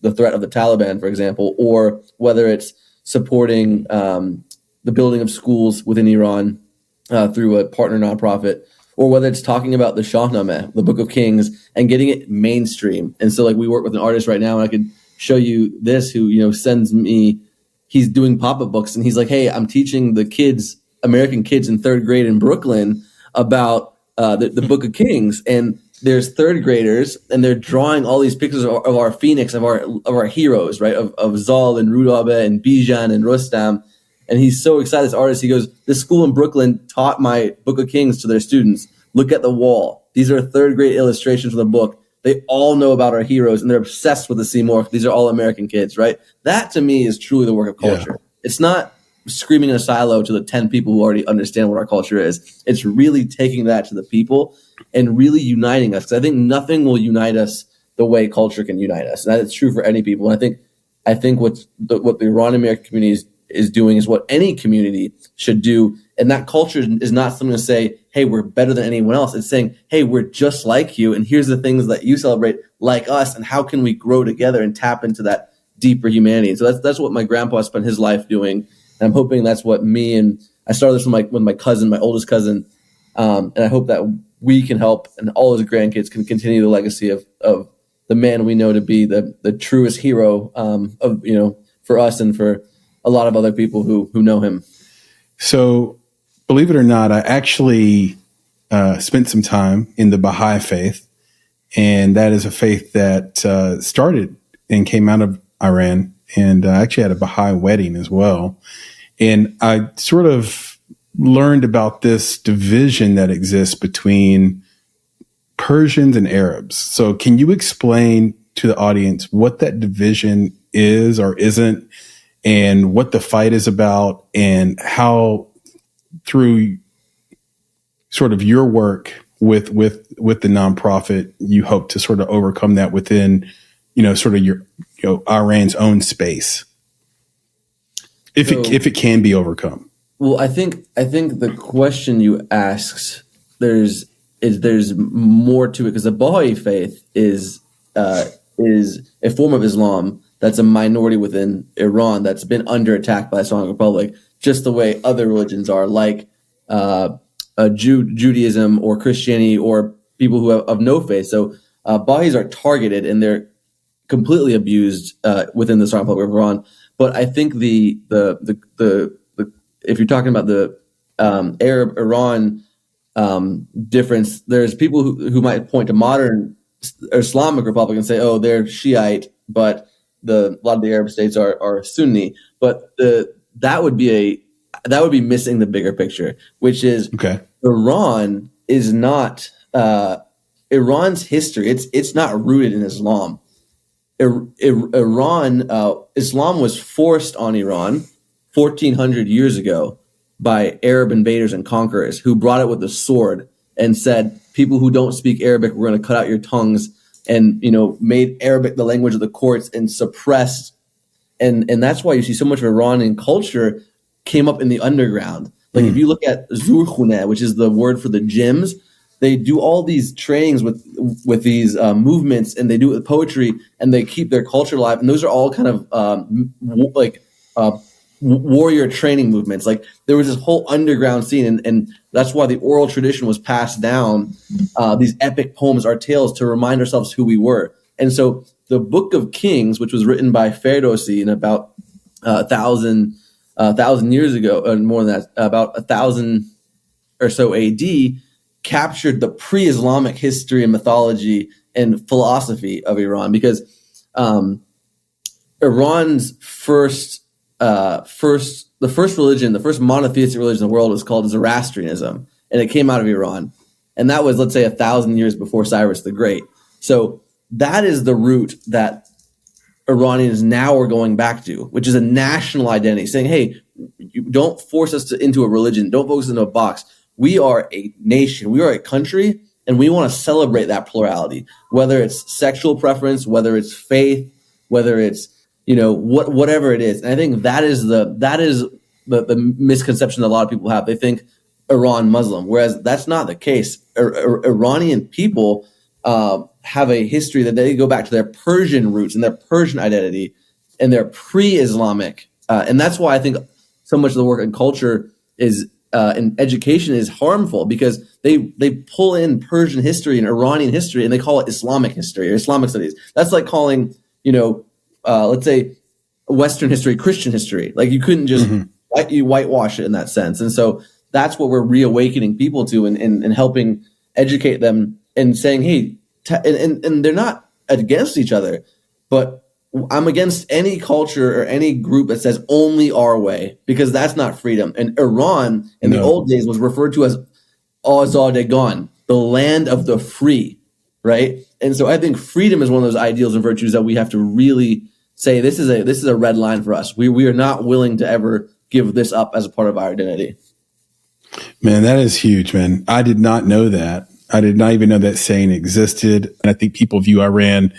the threat of the Taliban, for example, or whether it's supporting the building of schools within Iran through a partner nonprofit, or whether it's talking about the Shahnameh, the Book of Kings, and getting it mainstream. And so, like, we work with an artist right now, and I could show you this, who sends me. He's doing pop-up books, and he's like, "Hey, I'm teaching the kids, American kids in third grade in Brooklyn, about the Book of Kings." And there's third graders, and they're drawing all these pictures of our phoenix, of our heroes, right? Of Zal and Rudabe and Bubjan and Rostam. And he's so excited, this artist. He goes, "This school in Brooklyn taught my Book of Kings to their students. Look at the wall. These are third grade illustrations from the book. They all know about our heroes, and they're obsessed with the Seymour. These are all American kids," right? That, to me, is truly the work of culture. Yeah. It's not screaming in a silo to the 10 people who already understand what our culture is. It's really taking that to the people and really uniting us. Because I think nothing will unite us the way culture can unite us. And that's true for any people. And I think what the Iranian American community is doing is what any community should do. And that culture is not something to say, "Hey, we're better than anyone else." It's saying, "Hey, we're just like you, and here's the things that you celebrate like us, and how can we grow together and tap into that deeper humanity?" And so that's what my grandpa spent his life doing. And I'm hoping that's what I started this with my cousin, my oldest cousin, and I hope that we can help, and all his grandkids can continue the legacy of the man we know to be the truest hero for us and for a lot of other people who know him. So, believe it or not, I actually spent some time in the Baha'i faith, and that is a faith that started and came out of Iran, and I actually had a Baha'i wedding as well. And I sort of learned about this division that exists between Persians and Arabs. So can you explain to the audience what that division is or isn't, and what the fight is about, and how through sort of your work with the nonprofit, you hope to sort of overcome that within, sort of your, Iran's own space, if it can be overcome? Well, I think the question you asked, there's more to it, because the Baha'i faith is a form of Islam that's a minority within Iran that's been under attack by the Islamic Republic, just the way other religions are, like Judaism or Christianity or people who have no faith. So Baha'is are targeted, and they're completely abused within the Islamic Republic of Iran. But I think the if you're talking about the Arab Iran difference, there's people who might point to modern Islamic Republic and say, "Oh, they're Shiite," but a lot of the Arab states are Sunni. But that would be missing the bigger picture, which is Iran is not Iran's history. It's not rooted in Islam. Islam was forced on Iran 1,400 years ago by Arab invaders and conquerors who brought it with a sword and said, "People who don't speak Arabic, we're going to cut out your tongues," and made Arabic the language of the courts and suppressed. And that's why you see so much of Iranian culture came up in the underground. Like if you look at Zurkhune, which is the word for the gyms, they do all these trainings with these movements, and they do it with poetry, and they keep their culture alive. And those are all kind of warrior training movements. Like there was this whole underground scene, and that's why the oral tradition was passed down. These epic poems are tales to remind ourselves who we were. And so the Book of Kings, which was written by Ferdowsi in about 1,000 years ago, and more than that, about 1,000 or so AD, captured the pre-Islamic history and mythology and philosophy of Iran, because Iran's first religion, the first monotheistic religion in the world, was called Zoroastrianism, and it came out of Iran, and that was, let's say, 1,000 years before Cyrus the Great. So that is the root that Iranians now are going back to, which is a national identity, saying, "Hey, you don't force us into a religion. Don't focus into a box. We are a nation. We are a country, and we want to celebrate that plurality, whether it's sexual preference, whether it's faith, whether it's, whatever it is. And I think that is the misconception that a lot of people have. They think Iran Muslim, whereas that's not the case. Iranian people have a history that they go back to their Persian roots and their Persian identity and their pre-Islamic. And that's why I think so much of the work in culture is in education is harmful, because they pull in Persian history and Iranian history and they call it Islamic history or Islamic studies. That's like calling, let's say Western history, Christian history. Like you couldn't just whitewash it in that sense. And so that's what we're reawakening people to and helping educate them and saying, hey, and they're not against each other, but I'm against any culture or any group that says only our way, because that's not freedom. And Iran in the old days was referred to as Azadegan, the land of the free, right? And so I think freedom is one of those ideals and virtues that we have to really say, this is a red line for us. We are not willing to ever give this up as a part of our identity. Man, that is huge, man. I did not know that. I did not even know that saying existed. And I think people view Iran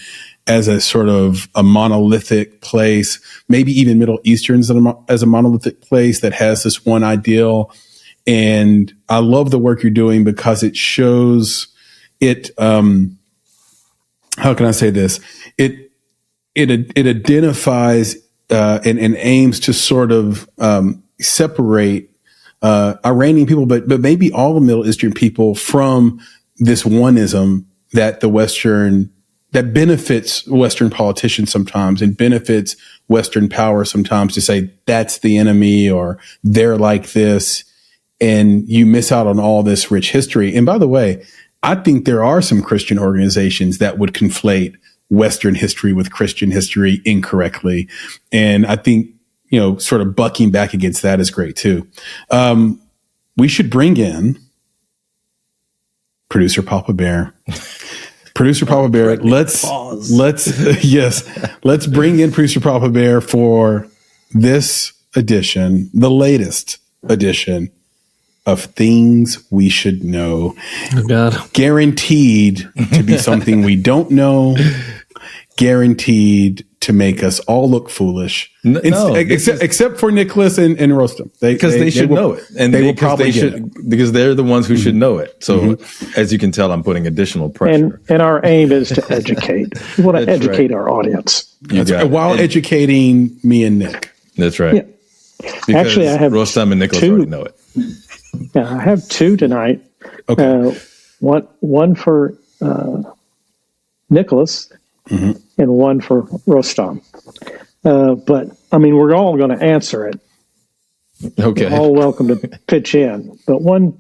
as a sort of a monolithic place, maybe even Middle Easterns as a monolithic place that has this one ideal. And I love the work you're doing because it shows it, how can I say this? It identifies and aims to sort of separate Iranian people, but maybe all the Middle Eastern people from this oneism that that benefits Western politicians sometimes and benefits Western power sometimes, to say that's the enemy or they're like this, and you miss out on all this rich history. And by the way, I think there are some Christian organizations that would conflate Western history with Christian history incorrectly. And I think, sort of bucking back against that is great too. We should bring in producer Papa Bear. Producer Papa Bear, let's bring in producer Papa Bear for this edition, the latest edition of Things We Should Know. Oh God. Guaranteed to be something we don't know, guaranteed to make us all look foolish. Except for Nicholas and Rostam. Because they should know it. And they will probably because they're the ones who should know it. So as you can tell, I'm putting additional pressure. And our aim is to educate. We want to educate our audience. While educating me and Nick. That's right. Yeah. Actually, I have Rostam and Nicholas already know it. Yeah, I have two tonight. Okay. One for Nicholas and one for Rostam. But I mean, we're all going to answer it. Okay. You're all welcome to pitch in, but one,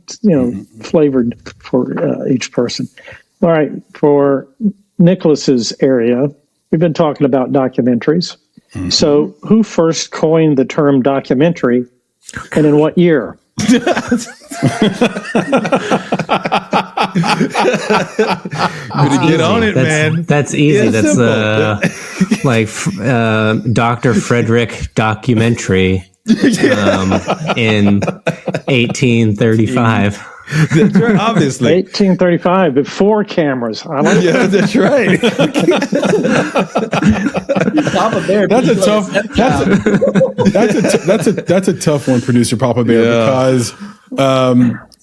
flavored for each person. All right. For Nicholas's area, we've been talking about documentaries. So who first coined the term documentary and in what year? Get on it, man. That's easy. Yeah, that's like Dr. Frederick documentary in 1835. That's right, obviously. 1835, before cameras. Yeah, that's right. That's a tough one, producer Papa Bear, because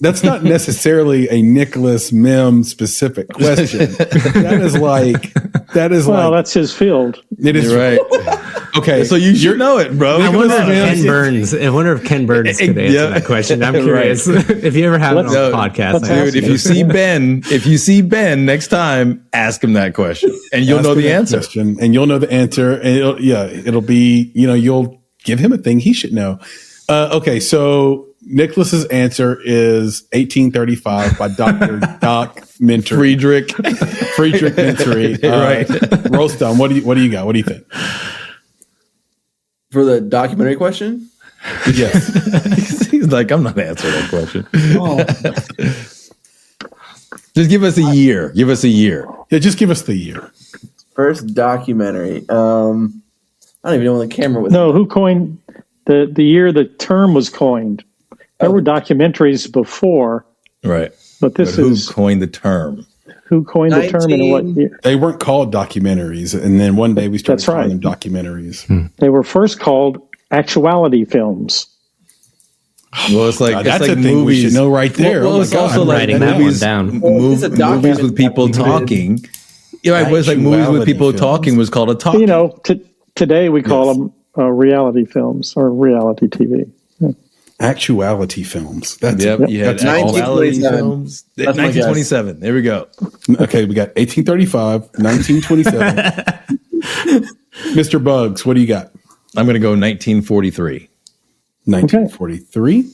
that's not necessarily a Nicholas Mihm specific question. That's his field. It is right. Okay, so you should know it, bro. I wonder if Ken Burns could answer that question. I'm curious. If you ever have it on the podcast, dude. If you see Ben next time, ask him that question, and you'll know the answer. And you'll know the answer, and it'll be you'll give him a thing he should know. Okay, so Nicholas's answer is 1835 by Dr. Doc Mentor. Friedrich Mentory. Right. Rostam, what do you got? What do you think? For the documentary question? Yes. He's like, I'm not answering that question. Just give us a year. Give us a year. Yeah, just give us the year. First documentary. I don't even know when the camera was. No, who coined the year the term was coined. There were documentaries before, Right. but this who is coined the term? who coined the term and in what year. They weren't called documentaries, and then one day we started That's right. calling them documentaries. They were first called actuality films. Well, it's like That's it's like a thing we movies. should know right there. Well, Oh my it's God. also I'm like writing that movies, one down. It's a movies with people talking. Yeah, right. But it's like movies with Actuality people films. talking was called a talk. You know, today we call them reality films or reality TV. Actuality films. That's Yep, you had that's actuality 1927. films. That's my guess. 1927. There we go. Okay, we got 1835, 1927. Mr. Bugs, what do you got? I'm going to go 1943. 1943.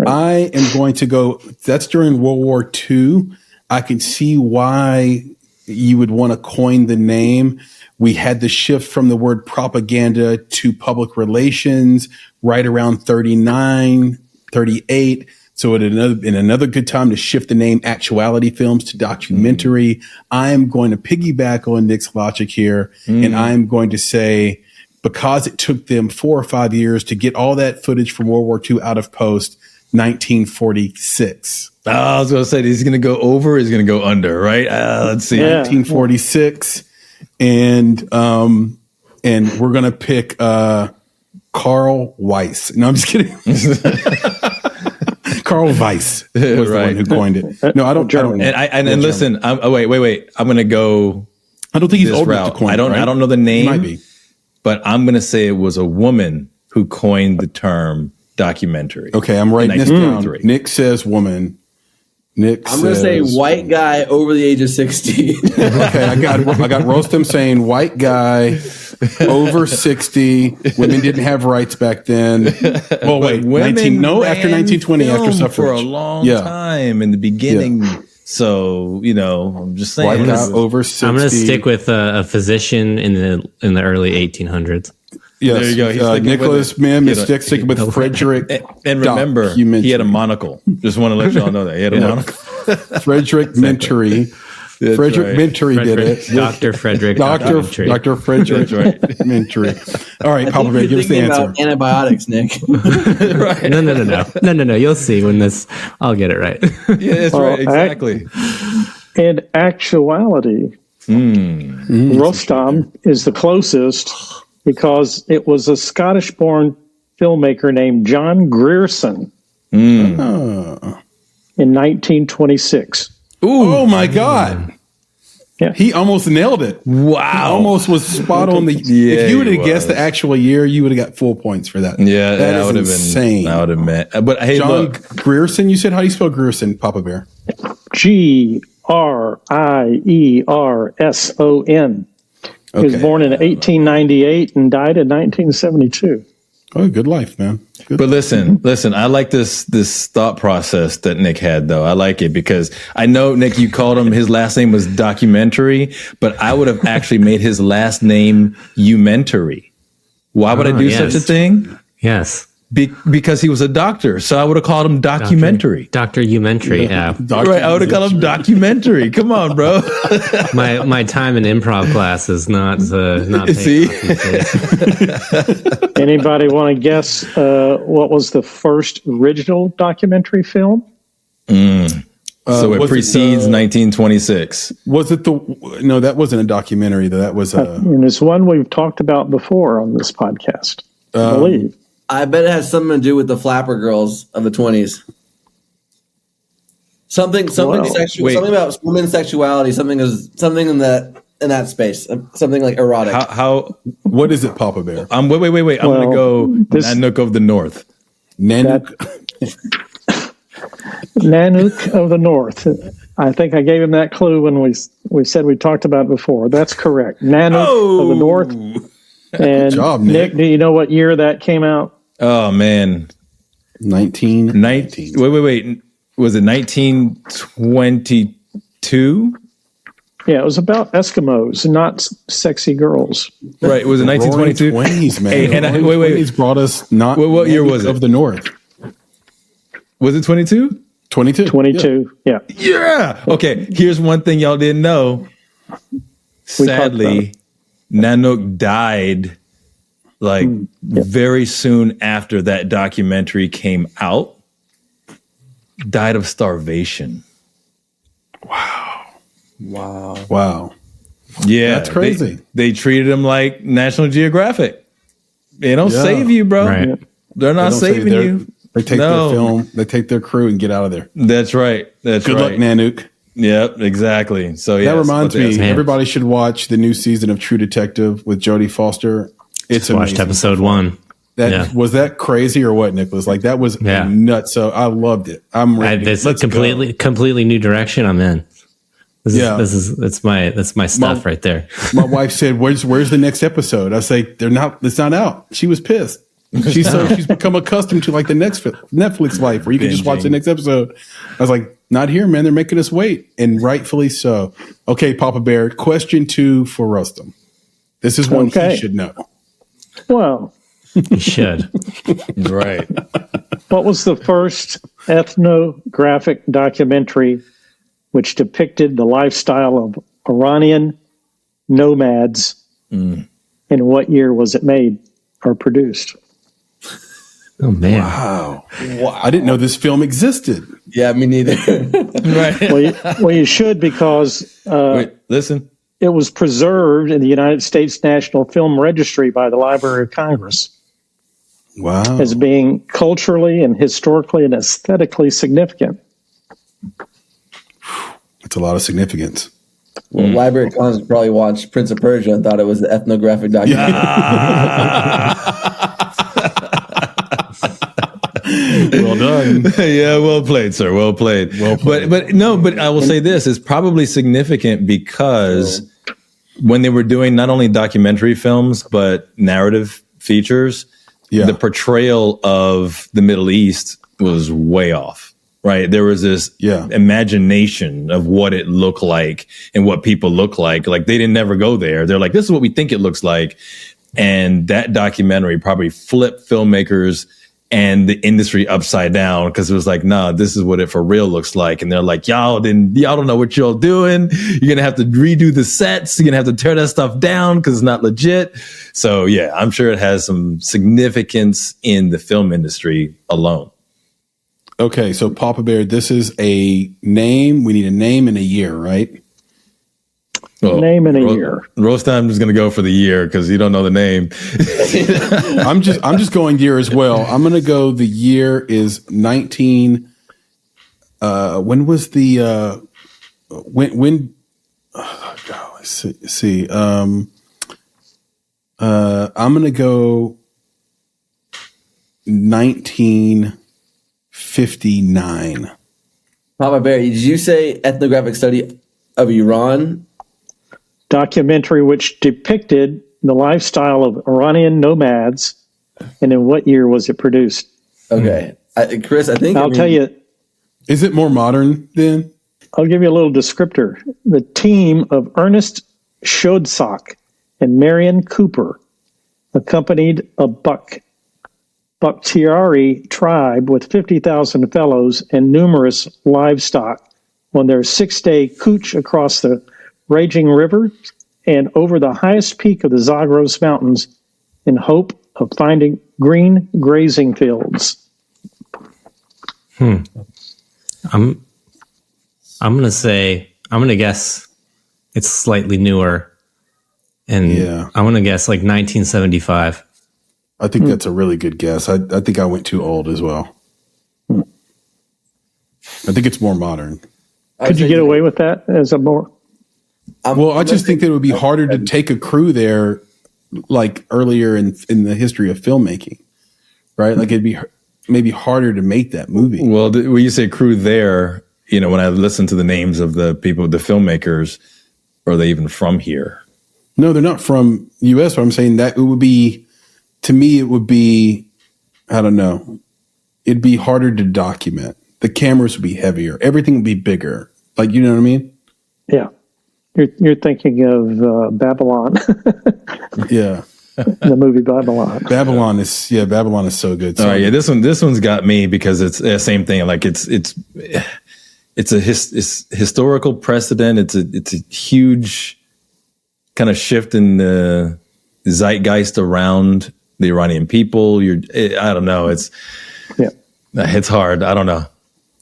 I am going to go, that's during World War II. I can see why you would want to coin the name. We had the shift from the word propaganda to public relations right around 39, 38. So in another good time to shift the name Actuality Films to documentary. I am going to piggyback on Nick's logic here, and I'm going to say, because it took them 4 or 5 years to get all that footage from World War II out of post, 1946. I was going to say, he's going to go over, he's going to go under, right? Let's see. Yeah. 1946. And we're going to pick Carl Weiss. No, I'm just kidding. Carl Weiss was the one who coined it. No, I don't know. And listen, wait. I'm going to go I don't think he's this old enough route. to coin I don't know the He name. might be. But I'm going to say it was a woman who coined the term documentary. Okay, I'm writing this down. 1943. Nick says woman. I'm going to say white guy over the age of 60. Okay, I got Rostam saying white guy over 60. Women didn't have rights back then. Well, wait, Women after 1920, after film suffrage for a long time in the beginning. So I'm just saying. White guy over 60. I'm going to stick with a physician in the early 1800s. Yes, There you go. He's sticking Nicholas with it. Mihm is sticking with Frederick. And remember, he had a monocle. Just want to let y'all know that. He had a monocle. Frederick Mintery. Frederick Mintery did it. Dr. Frederick. Dr. Frederick That's right. Mintery. All right, Papa Bear, give us the answer. About antibiotics, Nick. Right. No. You'll see when I'll get it right. Yeah, that's right. Exactly. In actuality, Rostam is the closest because it was a Scottish-born filmmaker named John Grierson in 1926. Oh my God. Yeah. He almost nailed it. Wow. He almost was spot on the. Yeah, if you would he have guessed the was. actual year, you would have got full points for that. Yeah, that would is have insane. been. I would have meant. But hey, John look. Grierson, you said, how do you spell Grierson, Papa Bear? Grierson. He was born in 1898 and died in 1972. Oh, good life, man. Good. But listen, I like this thought process that Nick had, though. I like it because I know, Nick, you called him, his last name was Documentary, but I would have actually made his last name Umentary. Why would I do such a thing? Yes. Because he was a doctor, so I would have called him Documentary. Dr. Umentary, yeah. Right, I would have called him Documentary. Come on, bro. My time in improv class is not See? Anybody want to guess what was the first original documentary film? So it precedes 1926. Was it no, that wasn't a documentary, though. That was And it's one we've talked about before on this podcast, I believe. I bet it has something to do with the flapper girls of the 20s. Something sexual, wait. something about women's sexuality, something in that space, something like erotic. How what is it, Papa Bear? wait. I'm going to go Nanook of the North. Nanook. Nanook of the North. I think I gave him that clue when we said we talked about it before. That's correct. Nanook of the North. And Good job, Nick, do you know what year that came out? Oh, man. 1919. Wait. Was it 1922? Yeah, it was about Eskimos, not sexy girls. Right. Was it 1922? 20s, man. Hey, and wait. 20s brought us not. What year was it? Of the North. Was it 22? 22. 22, yeah. Yeah. Okay. Here's one thing y'all didn't know. We talked about Sadly, Nanook died like very soon after that documentary came out, died of starvation. Wow. Yeah, That's crazy. They treated him like National Geographic. They don't save you, bro. Right. They're not saving you. They take their film, they take their crew and get out of there. That's right. That's Good luck, Nanook. Yep, exactly. So yeah, That reminds me, everybody should watch the new season of True Detective with Jodie Foster. It's Watched amazing. episode 1. Was that crazy or what, Nicholas? Like that was nuts. So I loved it. I'm ready. This is completely new direction I'm in. That's my stuff right there. My wife said, "Where's the next episode?" I say, It's not out." She was pissed. She's become accustomed to like the next Netflix life where you can just watch the next episode. I was like, "Not here, man. They're making us wait," and rightfully so. Okay, Papa Bear. Question 2 for Rostam. This is one he should know. Well, You should. Right. what was the first ethnographic documentary which depicted the lifestyle of Iranian nomads? And what year was it made or produced? Oh man! Wow. I didn't know this film existed. Yeah, me neither. Right. Well, you should, because Wait, listen. it was preserved in the United States National Film Registry by the Library of Congress Wow. as being culturally and historically and aesthetically significant. That's a lot of significance. Well, Library of Congress probably watched Prince of Persia and thought it was the ethnographic documentary. Well done. Yeah, well played, sir. Well played. But I will say this is probably significant because when they were doing not only documentary films but narrative features, the portrayal of the Middle East was way off. Right. There was this imagination of what it looked like and what people look like. Like they didn't never go there. They're like, this is what we think it looks like. And that documentary probably flipped filmmakers and the industry upside down because it was like, nah, this is what it for real looks like. And they're like, y'all don't know what y'all doing. You're going to have to redo the sets. You're going to have to tear that stuff down because it's not legit. So, yeah, I'm sure it has some significance in the film industry alone. Okay, so Papa Bear, this is a name. We need a name and a year, right? Well, Name and a year. Rostam is going to go for the year because you don't know the name. I'm just going year as well. I'm going to go. The year is 19. When was the when? Oh God, let's see. I'm going to go 1959. Papa Bear, did you say ethnographic study of Iran? Documentary which depicted the lifestyle of Iranian nomads, and in what year was it produced? Okay. Chris, I think... I'll tell you. Is it more modern then? I'll give you a little descriptor. The team of Ernest Shodsock and Marion Cooper accompanied a Bakhtiari tribe with 50,000 fellows and numerous livestock on their 6-day cooch across the raging river and over the highest peak of the Zagros Mountains in hope of finding green grazing fields. I'm going to guess it's slightly newer. And I'm going to guess like 1975. I think that's a really good guess. I think I went too old as well. I think it's more modern. Could you get away with that as a more... I just think that it would be harder to take a crew there like earlier in the history of filmmaking, right? Like it'd be maybe harder to make that movie. Well, when you say crew there, when I listen to the names of the people, the filmmakers, are they even from here? No, they're not from U.S., but I'm saying that it would be, to me, it would be, I don't know, it'd be harder to document. The cameras would be heavier. Everything would be bigger. Like, you know what I mean? Yeah. You're thinking of Babylon. Yeah. The movie Babylon. Babylon is so good. So all right, yeah, this one's got me because it's the same thing. Like it's a historical precedent. It's a huge kind of shift in the zeitgeist around the Iranian people. I don't know. It's hard. I don't know.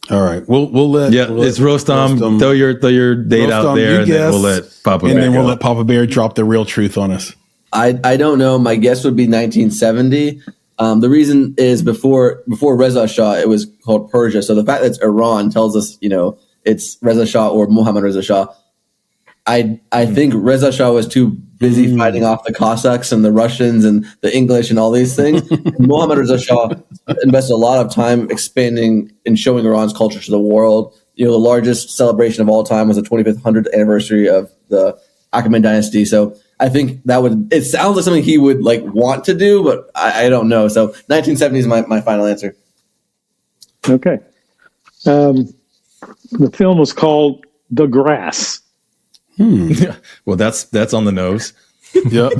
All right, we'll let it's Rostam. Throw your date Rostam, out there, and then we'll let Papa Bear. And then we'll let Papa Bear drop the real truth on us. I don't know. My guess would be 1970. The reason is before Reza Shah, it was called Persia. So the fact that it's Iran tells us, it's Reza Shah or Mohammad Reza Shah. I think Reza Shah was too busy fighting off the Cossacks and the Russians and the English and all these things. Mohammad Reza Shah invested a lot of time expanding and showing Iran's culture to the world. The largest celebration of all time was the 25th 100th anniversary of the Achaemenid dynasty. So I think it sounds like something he would want to do, but I don't know. So 1970 is my final answer. Okay. The film was called The Grass. Well, that's on the nose. Yep.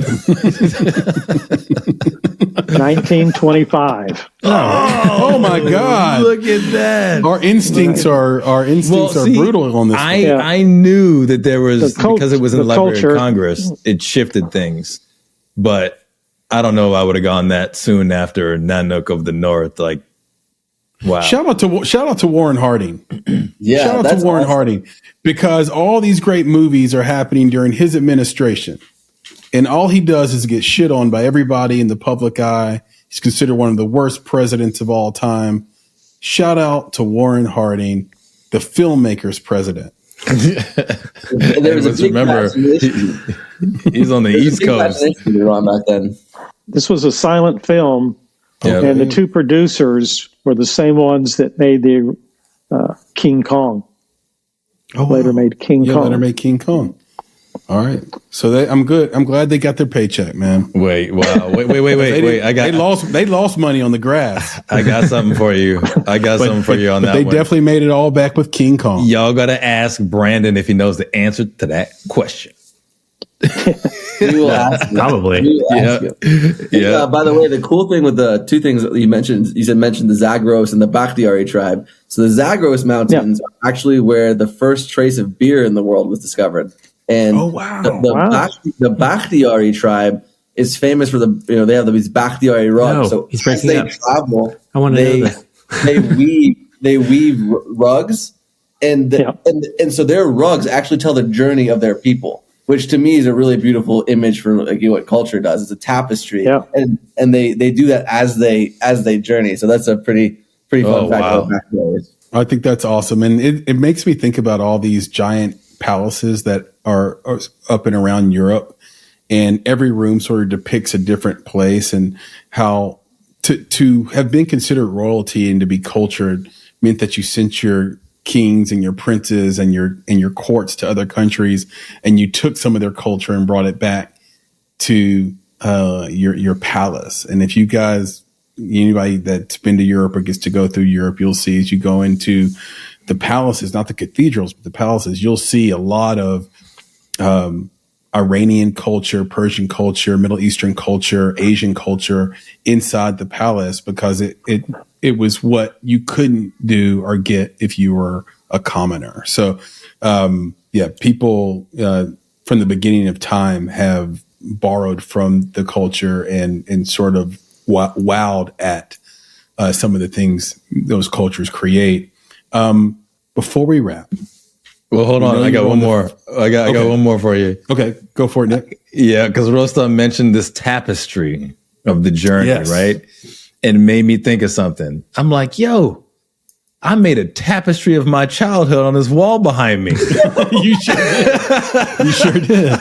1925. Oh my God! Look at that. Our instincts are brutal on this. I knew that there was because it was in the Library culture. of Congress. It shifted things, but I don't know. I would have gone that soon after Nanook of the North. Wow! Shout out to Warren Harding. Yeah, shout out to Warren Harding, because all these great movies are happening during his administration. And all he does is get shit on by everybody in the public eye. He's considered one of the worst presidents of all time. Shout out to Warren Harding, the filmmaker's president. Remember, he's on the East Coast. Back then. This was a silent film, and the two producers were the same ones that made the King Kong. Later made King Kong. Later made King Kong. All right, so I'm good. I'm glad they got their paycheck, man. Wait! Wait! They lost money on the grass. I got something for you. Something for you on that. They definitely made it all back with King Kong. Y'all got to ask Brandon if he knows the answer to that question. We will ask him. Probably. Yeah. By the way, the cool thing with the two things that you mentioned the Zagros and the Bakhtiari tribe. So the Zagros Mountains are actually where the first trace of beer in the world was discovered. And the Bakhtiari tribe is famous for they have these Bakhtiari rugs. No, so he's breaking as they up. travel, I want to know this. they weave rugs, and so their rugs actually tell the journey of their people, which to me is a really beautiful image for what culture does. It's a tapestry, and they do that as they journey. So that's a pretty fun fact about Bakhtiaris. I think that's awesome, and it makes me think about all these giant palaces that are up and around Europe, and every room sort of depicts a different place, and how to have been considered royalty and to be cultured meant that you sent your kings and your princes and your courts to other countries, and you took some of their culture and brought it back to your palace. And if you guys, anybody that's been to Europe or gets to go through Europe, you'll see as you go into the palaces, not the cathedrals, but the palaces, you'll see a lot of Iranian culture, Persian culture, Middle Eastern culture, Asian culture inside the palace, because it was what you couldn't do or get if you were a commoner. So, people from the beginning of time have borrowed from the culture and sort of wowed at some of the things those cultures create. Before we wrap, well, hold on. I got one more. I got one more for you. Okay, go for it, Nick. Yeah, because Rostam mentioned this tapestry of the journey, right? And made me think of something. I'm like, yo, I made a tapestry of my childhood on this wall behind me. You sure did. You sure did.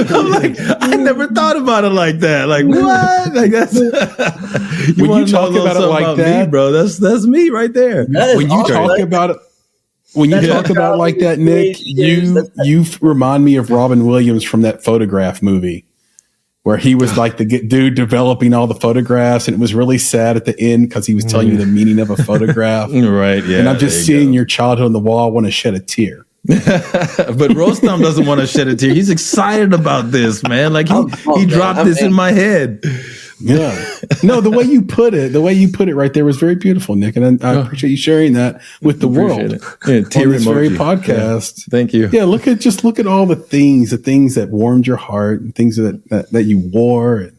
I'm like, I never thought about it like that. Like, what? Like, that's when you talk about it like that, me, bro. That's me right there. When you talk about it. When you talk about it like that, Nick, you remind me of Robin Williams from that Photograph movie, where he was like the dude developing all the photographs, and it was really sad at the end because he was telling you the meaning of a photograph. Right, yeah. And I'm just seeing your childhood on the wall. I want to shed a tear. But Rostam doesn't want to shed a tear. He's excited about this, man. Like he dropped this in my head. Yeah. No, the way you put it right there was very beautiful, Nick. And I appreciate you sharing that with the world on this very podcast. Yeah. Thank you. Yeah. Look at all the things that warmed your heart, and things that you wore, and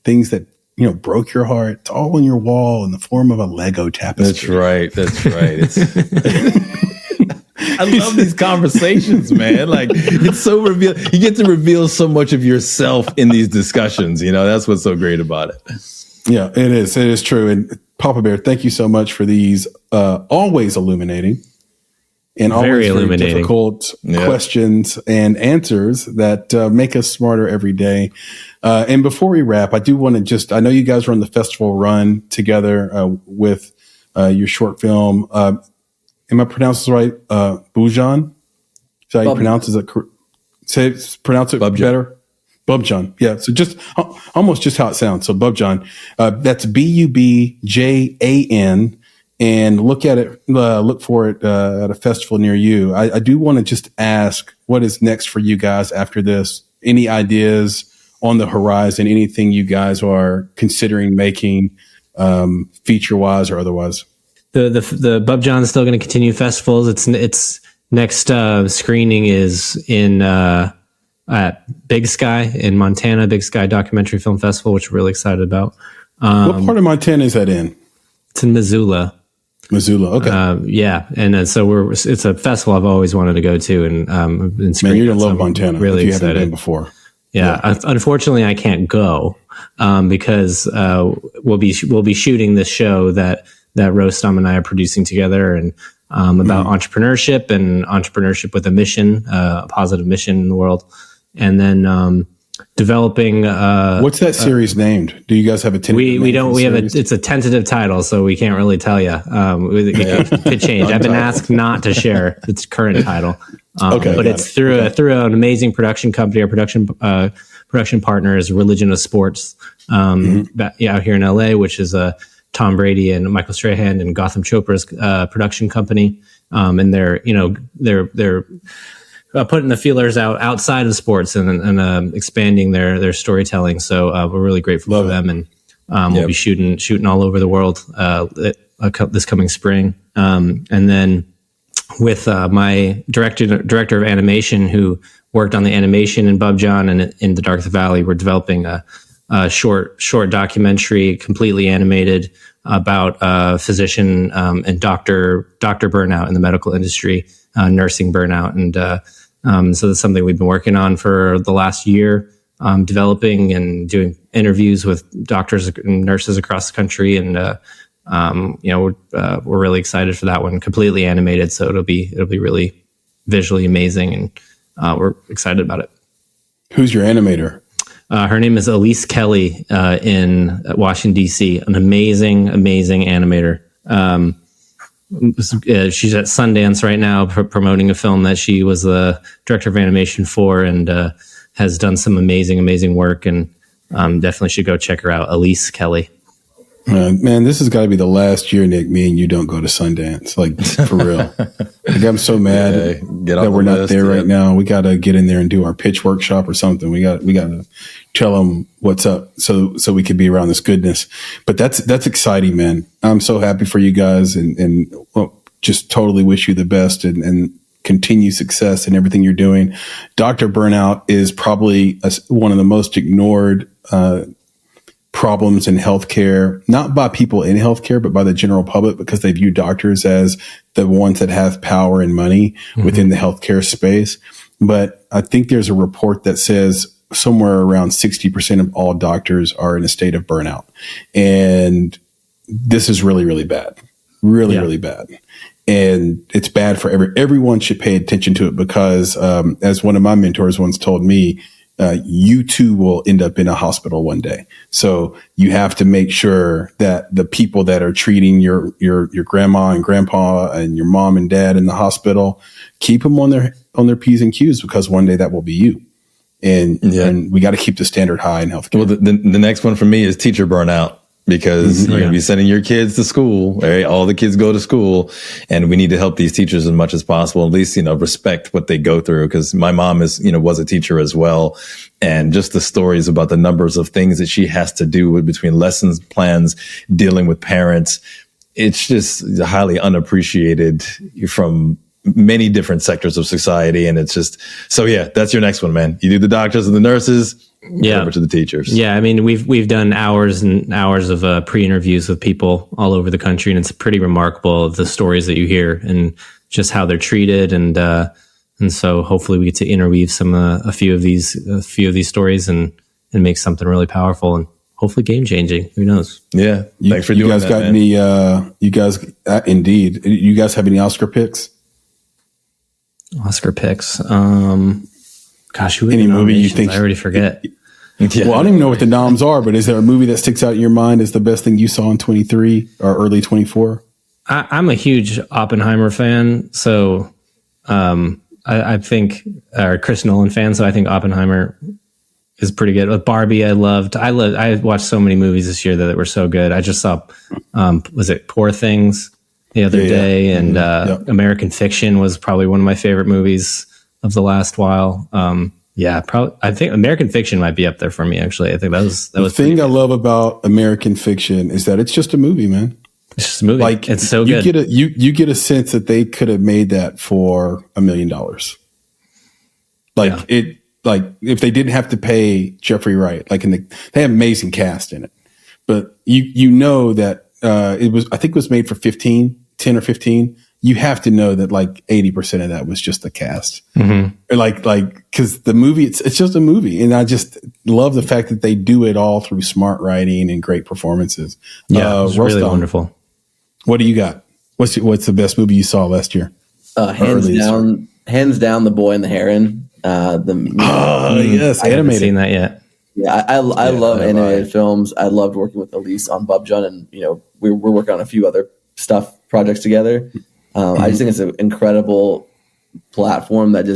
things that broke your heart. It's all on your wall in the form of a Lego tapestry. That's right. I love these conversations, man. Like, it's so reveal. You get to reveal so much of yourself in these discussions. That's what's so great about it. Yeah, it is. It is true. And Papa Bear, thank you so much for these always illuminating and always very difficult questions and answers that make us smarter every day. And before we wrap, I do want to I know you guys run the festival run together with your short film. Am I pronouncing this right? Bubjan? Is that how you pronounce it? Pronounce it Bubjan. Better? Bubjan. Yeah. So just almost just how it sounds. So Bubjan, that's Bubjan, and look for it at a festival near you. I do want to just ask, what is next for you guys after this? Any ideas on the horizon? Anything you guys are considering making, feature wise or otherwise? The Bubjan is still going to continue festivals. Its next screening is in at Big Sky in Montana, Big Sky Documentary Film Festival, which we're really excited about. What part of Montana is that in? It's in Missoula. Okay. And so it's a festival I've always wanted to go to, and been man, you're gonna love Montana. Really if you excited. Haven't been before. Yeah. Unfortunately, I can't go because we'll be shooting this show that Rostam and I are producing together, and about entrepreneurship and entrepreneurship with a mission, a positive mission in the world. And then developing what's that series named? Do you guys have a tentative name? It's a tentative title, so we can't really tell you. It could change. I've been asked not to share its current title. But it's through an amazing production company. Our production partner is Religion of Sports out here in LA, which is Tom Brady and Michael Strahan and Gotham Chopra's production company. And they're putting the feelers outside of sports and expanding their storytelling. So we're really grateful for them, and we'll be shooting all over the world this coming spring. And then with my director of animation, who worked on the animation in Bubjan and in The Dark of the Valley, we're developing a short documentary, completely animated, about physician and doctor burnout in the medical industry, nursing burnout. And so that's something we've been working on for the last year, developing and doing interviews with doctors and nurses across the country. And we're really excited for that one. Completely animated, so it'll be really visually amazing, and we're excited about it. Who's your animator? Her name is Elise Kelly in Washington, D.C., an amazing animator. She's at Sundance right now promoting a film that she was the director of animation for, and has done some amazing work, and definitely should go check her out. Elise Kelly. Man, this has got to be the last year, Nick, me and you don't go to Sundance. Like, for real. Like, I'm so mad that we're not there right now. We got to get in there and do our pitch workshop or something. We got to tell them what's up so we could be around this goodness. But that's exciting, man. I'm so happy for you guys, and just totally wish you the best and continue success in everything you're doing. Dr. Burnout is probably one of the most ignored problems in healthcare, not by people in healthcare, but by the general public, because they view doctors as the ones that have power and money within the healthcare space. But I think there's a report that says somewhere around 60% of all doctors are in a state of burnout. And this is really, really bad. Really bad. And it's bad for everyone should pay attention to it, because as one of my mentors once told me, you too will end up in a hospital one day. So you have to make sure that the people that are treating your grandma and grandpa and your mom and dad in the hospital, keep them on their P's and Q's, because one day that will be you. And we got to keep the standard high in healthcare. Well, the next one for me is teacher burnout, because you're going to be sending your kids to school, right? All the kids go to school, and we need to help these teachers as much as possible, at least, respect what they go through. Cause my mom was a teacher as well. And just the stories about the numbers of things that she has to do between lessons plans, dealing with parents. It's just highly unappreciated from many different sectors of society. And it's just, so yeah, that's your next one, man. You do the doctors and the nurses, Yeah, to the teachers. Yeah, I mean, we've done hours and hours of pre-interviews with people all over the country, and it's pretty remarkable the stories that you hear and just how they're treated, and so hopefully we get to interweave a few of these stories and make something really powerful and hopefully game changing. Who knows? Yeah, thanks for you doing guys that, got man. any? You guys, indeed. You guys have any Oscar picks? Oscar picks. Gosh, who are Any the movie you nominations? think? I already forget. Yeah. Well, I don't even know what the noms are, but is there a movie that sticks out in your mind as the best thing you saw in 23 or early 24? I'm a huge Oppenheimer fan, so I think, or Chris Nolan fan, so I think Oppenheimer is pretty good. With Barbie, I watched so many movies this year that were so good. I just saw, was it Poor Things the other day, and American Fiction was probably one of my favorite movies of the last while. Probably. I think American Fiction might be up there for me. Actually, I think that was the thing I love about American Fiction is that it's just a movie, man. It's just a movie. Like, it's so good. You get a sense that they could have made that for $1 million. Like if they didn't have to pay Jeffrey Wright, they have an amazing cast in it, but you know that I think it was made for 10 or 15. You have to know that 80% of that was just the cast. Mm-hmm. Cause the movie, it's just a movie. And I just love the fact that they do it all through smart writing and great performances. Yeah, it's really wonderful. What do you got? What's the best movie you saw last year? Hands down, The Boy and the Heron. Yes, I haven't animated. seen that yet. Yeah, I love animated films. I loved working with Elise on Bubjan, and we're working on a few other projects together. I just think it's an incredible platform that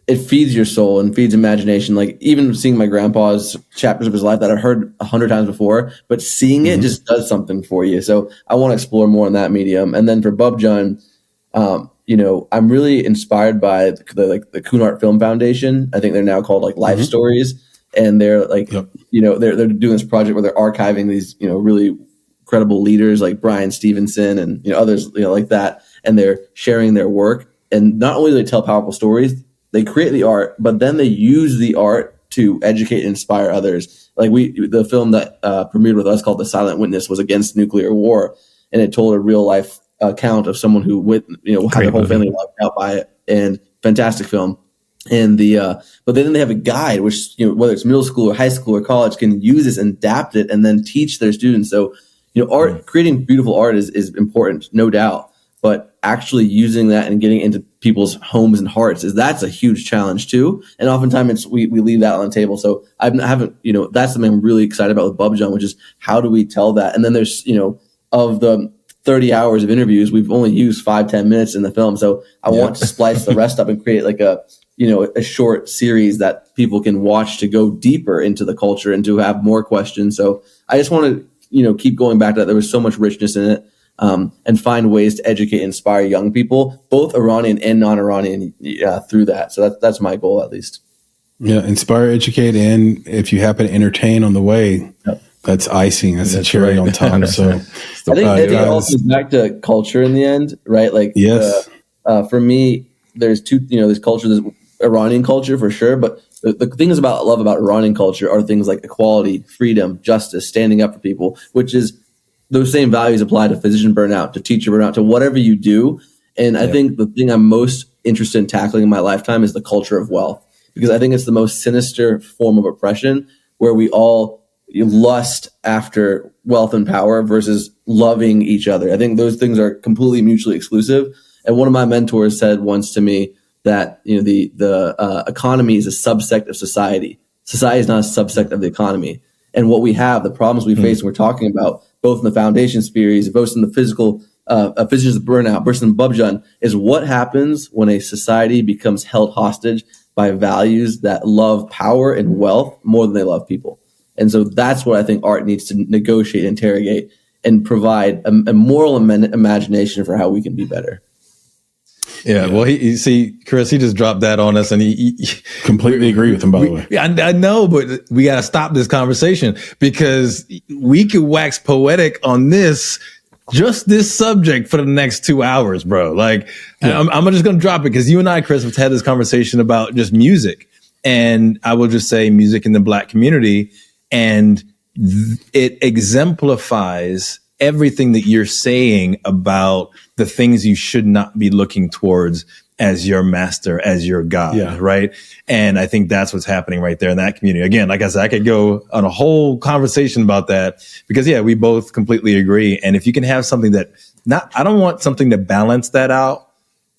it feeds your soul and feeds imagination. Like even seeing my grandpa's chapters of his life that I've heard 100 times before, but seeing it just does something for you. So I want to explore more in that medium. And then for Bubjan, I'm really inspired by the Cunard Film Foundation. I think they're now called Life Stories, and they're they're doing this project where they're archiving these really incredible leaders like Brian Stevenson and others like that, and they're sharing their work. And not only do they tell powerful stories, they create the art, but then they use the art to educate and inspire others. The film that premiered with us called The Silent Witness was against nuclear war, and it told a real life account of someone who had their whole family wiped out by it. And fantastic film. And but then they have a guide, which whether it's middle school or high school or college, can use this and adapt it and then teach their students. So art, creating beautiful art is important, no doubt. But actually using that and getting into people's homes and hearts that's a huge challenge too. And oftentimes we leave that on the table. So I haven't, that's something I'm really excited about with Bubjan, which is how do we tell that? And then there's, of the 30 hours of interviews, we've only used 5-10 minutes in the film. So I want to splice the rest up and create a short series that people can watch to go deeper into the culture and to have more questions. So I just want to, keep going back to that. There was so much richness in it. And find ways to educate and inspire young people, both Iranian and non-Iranian, through that. So that's my goal, at least. Yeah, inspire, educate, and if you happen to entertain on the way, that's icing. That's a cherry on top. So I think it all comes back to culture in the end, right? Yes. For me, there's two. There's culture, there's Iranian culture for sure, but the things I love about Iranian culture are things like equality, freedom, justice, standing up for people, which is those same values apply to physician burnout, to teacher burnout, to whatever you do. And I think the thing I'm most interested in tackling in my lifetime is the culture of wealth, because I think it's the most sinister form of oppression, where we all lust after wealth and power versus loving each other. I think those things are completely mutually exclusive. And one of my mentors said once to me that the economy is a subsect of society. Society is not a subsect of the economy. And what we have, the problems we face, and we're talking about, both in the foundation series, both in the physical physicians of burnout, both in Bubjan, is what happens when a society becomes held hostage by values that love power and wealth more than they love people. And so that's what I think art needs to negotiate, interrogate, and provide a moral imagination for how we can be better. Yeah, well, he see, Chris, he just dropped that on us, and he completely agree with him. By the way, I know, but we got to stop this conversation, because we could wax poetic on this subject for the next 2 hours, bro. I'm just going to drop it, because you and I, Chris, have had this conversation about just music and I will just say music in the Black community, and it exemplifies everything that you're saying about the things you should not be looking towards as your master, as your God, right? And I think that's what's happening right there in that community. Again, like I said, I could go on a whole conversation about that because, we both completely agree. And if you can have something that I don't want something to balance that out.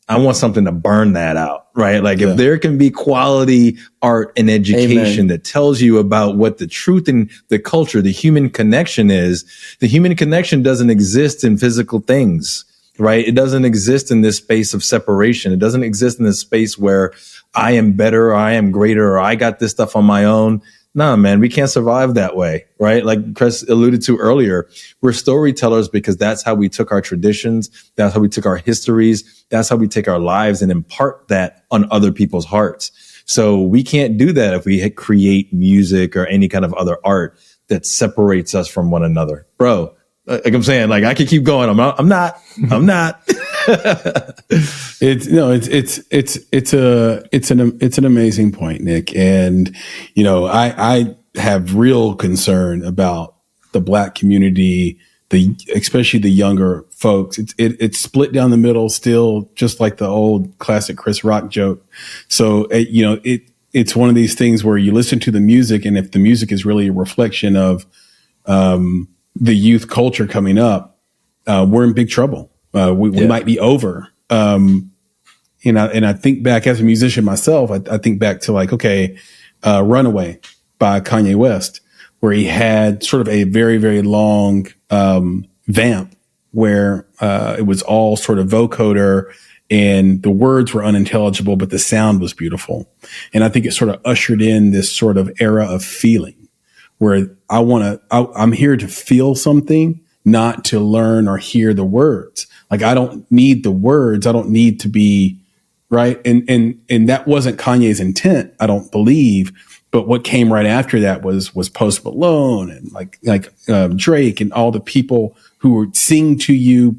I want something to burn that out, right? Like if there can be quality art and education that tells you about what the truth and the culture, the human connection is, the human connection doesn't exist in physical things, right? It doesn't exist in this space of separation. It doesn't exist in this space where I am better, or I am greater, or I got this stuff on my own. No, man, we can't survive that way, right? Like Chris alluded to earlier, we're storytellers because that's how we took our traditions. That's how we took our histories. That's how we take our lives and impart that on other people's hearts. So we can't do that if we create music or any kind of other art that separates us from one another. Bro, like I'm saying, like I could keep going. I'm not. It's an amazing point, Nick. And, I have real concern about the Black community, especially the younger folks. It's split down the middle still, just like the old classic Chris Rock joke. So, it's one of these things where you listen to the music, and if the music is really a reflection of, the youth culture coming up, we're in big trouble. We might be over. And I think back as a musician myself, I think back to Runaway by Kanye West, where he had sort of a very, very long vamp where it was all sort of vocoder and the words were unintelligible, but the sound was beautiful. And I think it sort of ushered in this sort of era of feeling where I'm here to feel something, not to learn or hear the words. Like I don't need the words. I don't need to be right. And that wasn't Kanye's intent, I don't believe. But what came right after that was Post Malone and like Drake and all the people who would sing to you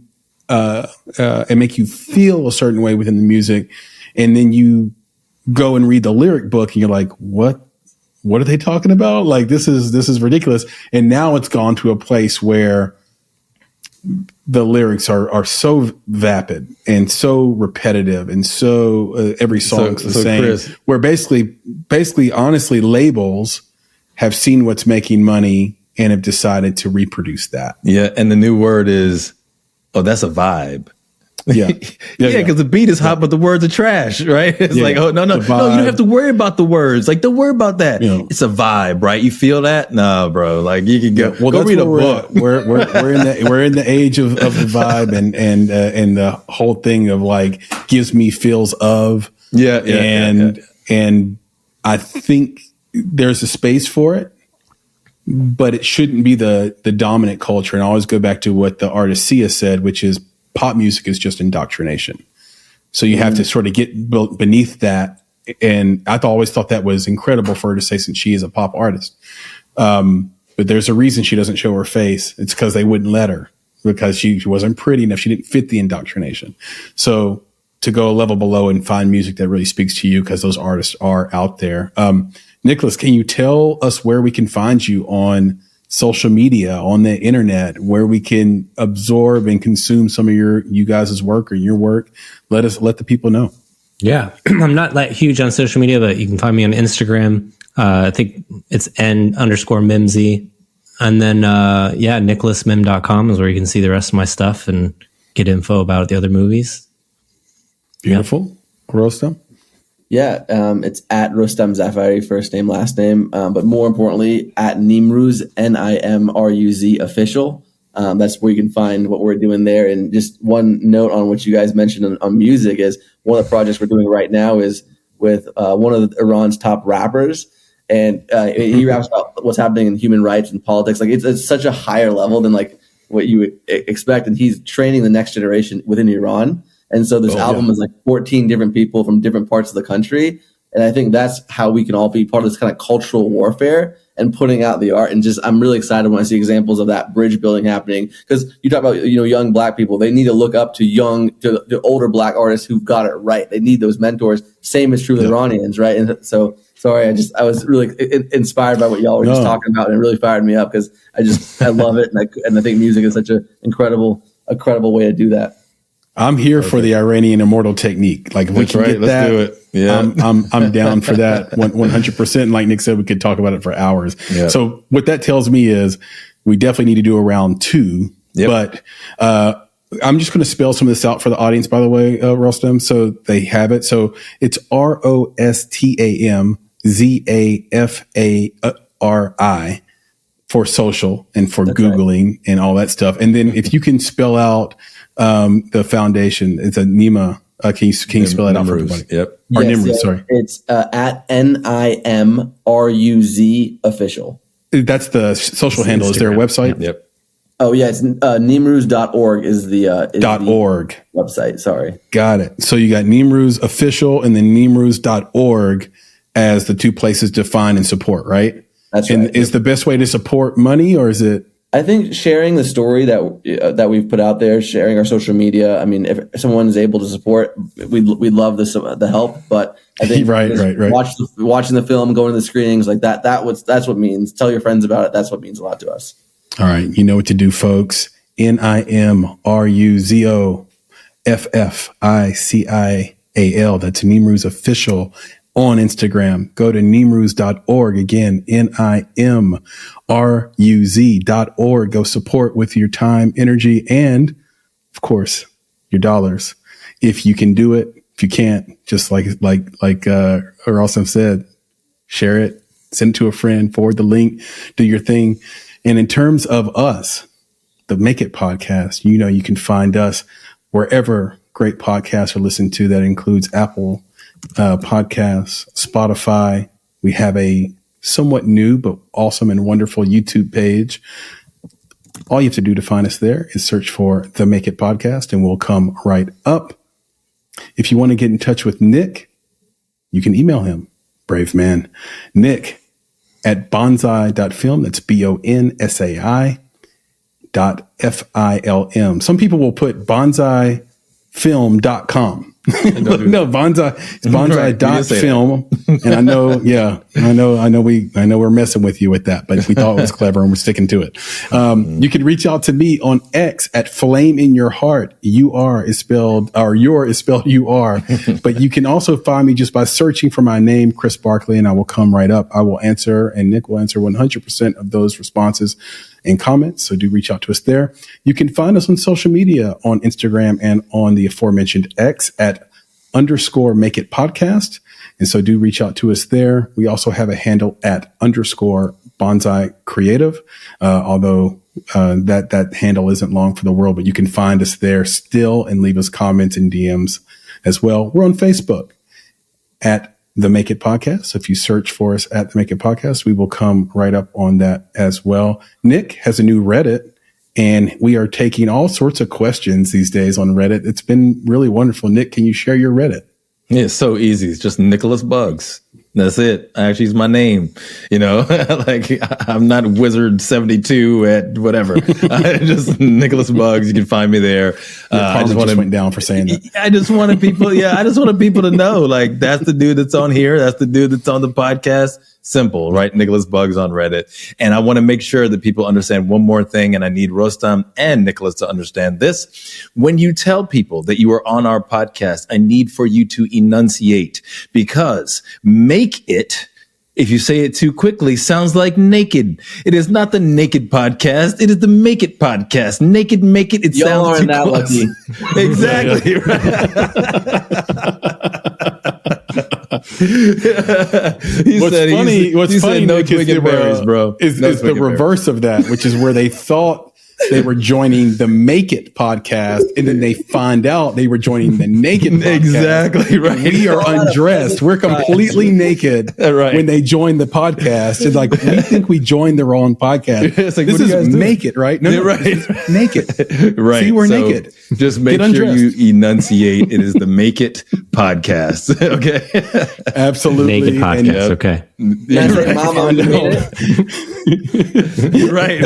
and make you feel a certain way within the music. And then you go and read the lyric book and you're like, what are they talking about? Like, this is ridiculous. And now it's gone to a place where the lyrics are so vapid and so repetitive and so every song's the same. Chris, where basically, honestly, labels have seen what's making money and have decided to reproduce that. Yeah, and the new word is, that's a vibe. Yeah, because the beat is hot, but the words are trash, right? It's like, no, you don't have to worry about the words. Like, don't worry about that. It's a vibe, right? You feel that? No, bro. Like, you can go. Go read a book. We're in the age of the vibe and the whole thing of like gives me feels of. And I think there's a space for it, but it shouldn't be the dominant culture. And I always go back to what the artist Sia said, which is, pop music is just indoctrination. So you have to sort of get beneath that. And I always thought that was incredible for her to say, since she is a pop artist. But there's a reason she doesn't show her face. It's because they wouldn't let her, because she wasn't pretty enough. She didn't fit the indoctrination. So to go a level below and find music that really speaks to you, because those artists are out there. Nicholas, can you tell us where we can find you on social media, on the internet, where we can absorb and consume some of you guys' work or your work? Let the people know. Yeah. I'm not that huge on social media, but you can find me on Instagram. I think it's n_mimsy. And then, nicholasmim.com is where you can see the rest of my stuff and get info about the other movies. Beautiful. Rostam? Yeah, it's at Rostam Zafari, first name, last name. But more importantly, at Nimruz, NIMRUZ official. That's where you can find what we're doing there. And just one note on what you guys mentioned on music is one of the projects we're doing right now is with one of Iran's top rappers. And he raps about what's happening in human rights and politics. Like it's such a higher level than like what you would expect. And he's training the next generation within Iran. And so this album is like 14 different people from different parts of the country. And I think that's how we can all be part of this kind of cultural warfare and putting out the art. And just, I'm really excited when I see examples of that bridge building happening, because you talk about, young Black people, they need to look up to older Black artists who've got it right. They need those mentors. Same is true with Iranians, right? And so, sorry, I was really inspired by what y'all were just talking about, and it really fired me up, because I love it, and I think music is such an incredible way to do that. I'm here for the Iranian immortal technique. Like, if we can get that, let's do it. Yeah. I'm down for that 100%. And like Nick said, we could talk about it for hours. Yeah. So what that tells me is we definitely need to do a round 2. Yep. But I'm just going to spell some of this out for the audience, by the way, Rostam, so they have it. So it's ROSTAMZAFARI for social and for Googling and all that stuff. And then if you can spell out the foundation, it's a NIMA. Can you spell it out for everybody? Yep. Or Nimruz, sorry. It's at NIMRUZ official. That's the social handle. Is there a website? Yep. Oh yeah, it's Nimruz.org is the .org website. Sorry. Got it. So you got Nimruz official and then Nimruz.org as the two places to find and support, right? That's and right. Is the best way to support money, or is it? I think sharing the story that we've put out there, sharing our social media. I mean, if someone is able to support, we'd love the help. But I think right. watching the film, going to the screenings like that, that's what means. Tell your friends about it. That's what means a lot to us. All right, you know what to do, folks. NIMRUZOFFICIAL. That's Nimruz official on Instagram. Go to nimruz.org. Again, NIMRUZ.org. Go support with your time, energy, and of course, your dollars. If you can do it, if you can't, just like Rostam said, share it, send it to a friend, forward the link, do your thing. And in terms of us, the Make It podcast, you can find us wherever great podcasts are listened to. That includes Apple Podcasts, Spotify. We have a somewhat new but awesome and wonderful YouTube page. All you have to do to find us there is search for the Make It podcast, and we'll come right up. If you want to get in touch with Nick, you can email him. Brave man. Nick at bonsai.film. That's BONSAI.FILM. Some people will put bonsaifilm.com. No, bonsai. It's bonsai.film. And I know we're messing with you with that, but we thought it was clever and we're sticking to it. You can reach out to me on X at Flame in Your Heart. Your is spelled UR, but you can also find me just by searching for my name, Chris Barkley, and I will come right up. I will answer, and Nick will answer 100% of those responses and comments. So do reach out to us there. You can find us on social media on Instagram and on the aforementioned X at _Make It Podcast. And so do reach out to us there. We also have a handle at _Bonsai Creative. Although that handle isn't long for the world, but you can find us there still and leave us comments and DMs as well. We're on Facebook at The Make It Podcast. So if you search for us at The Make It Podcast, we will come right up on that as well. Nick has a new Reddit, and we are taking all sorts of questions these days on Reddit. It's been really wonderful. Nick, can you share your Reddit? Yeah, it's so easy. It's just Nicholas Bugs. That's it. Actually, it's my name. Like I'm not Wizard 72 at whatever. Just Nicholas Bugs. You can find me there. I just went down for saying that. I just wanted people. Yeah, I just wanted people to know. Like that's the dude that's on here. That's the dude that's on the podcast. Simple, right? Nicholas Bugs on Reddit. And I want to make sure that people understand one more thing. And I need Rostam and Nicholas to understand this. When you tell people that you are on our podcast, I need for you to enunciate, because make it, if you say it too quickly, sounds like naked. It is not the Naked Podcast. It is the Make It Podcast. Naked, make it. It sounds too close. Exactly. What's funny, no Nick, is the reverse of that, which is where they thought they were joining the Make It Podcast, and then they find out they were joining the Naked Podcast. Exactly right. We are undressed. We're completely naked when they join the podcast. It's like, we think we joined the wrong podcast. It's like, this is Make It, right? No, right. Naked. Right. See, we're naked. Just make sure you enunciate. It is the Make It podcast. Okay. Absolutely. Naked podcast. Okay. Can I say Mama when you made it? Right.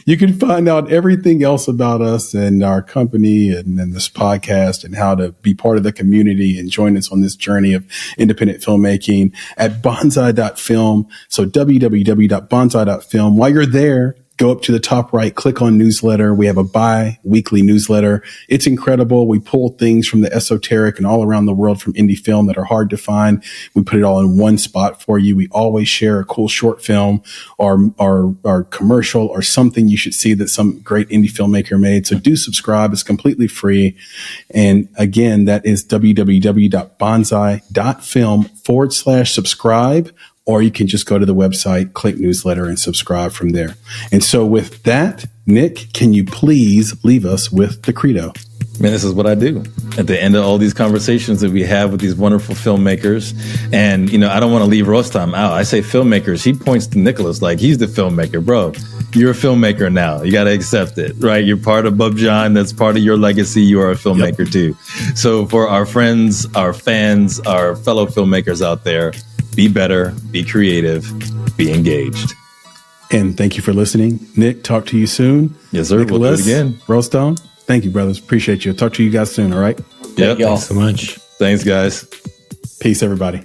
You can find out everything else about us and our company and this podcast and how to be part of the community and join us on this journey of independent filmmaking at bonsai.film. So www.bonsai.film. While you're there, go up to the top right, click on newsletter. We have a bi-weekly newsletter. It's incredible. We pull things from the esoteric and all around the world from indie film that are hard to find. We put it all in one spot for you. We always share a cool short film or commercial or something you should see that some great indie filmmaker made. So do subscribe. It's completely free. And again, that is www.bonsai.film/subscribe. Or you can just go to the website, click newsletter, and subscribe from there. And so with that, Nick, can you please leave us with the credo? Man, this is what I do at the end of all these conversations that we have with these wonderful filmmakers. And, I don't want to leave Rostam out. I say filmmakers. He points to Nicholas like he's the filmmaker. Bro, you're a filmmaker now. You got to accept it, right? You're part of Bubjan. That's part of your legacy. You are a filmmaker too. So for our friends, our fans, our fellow filmmakers out there, be better, be creative, be engaged. And thank you for listening. Nick, talk to you soon. Yes, sir. Nicholas, we'll do it again. Rostam, thank you, brothers. Appreciate you. Talk to you guys soon, all right? Yep. Y'all. Thanks so much. Thanks, guys. Peace, everybody.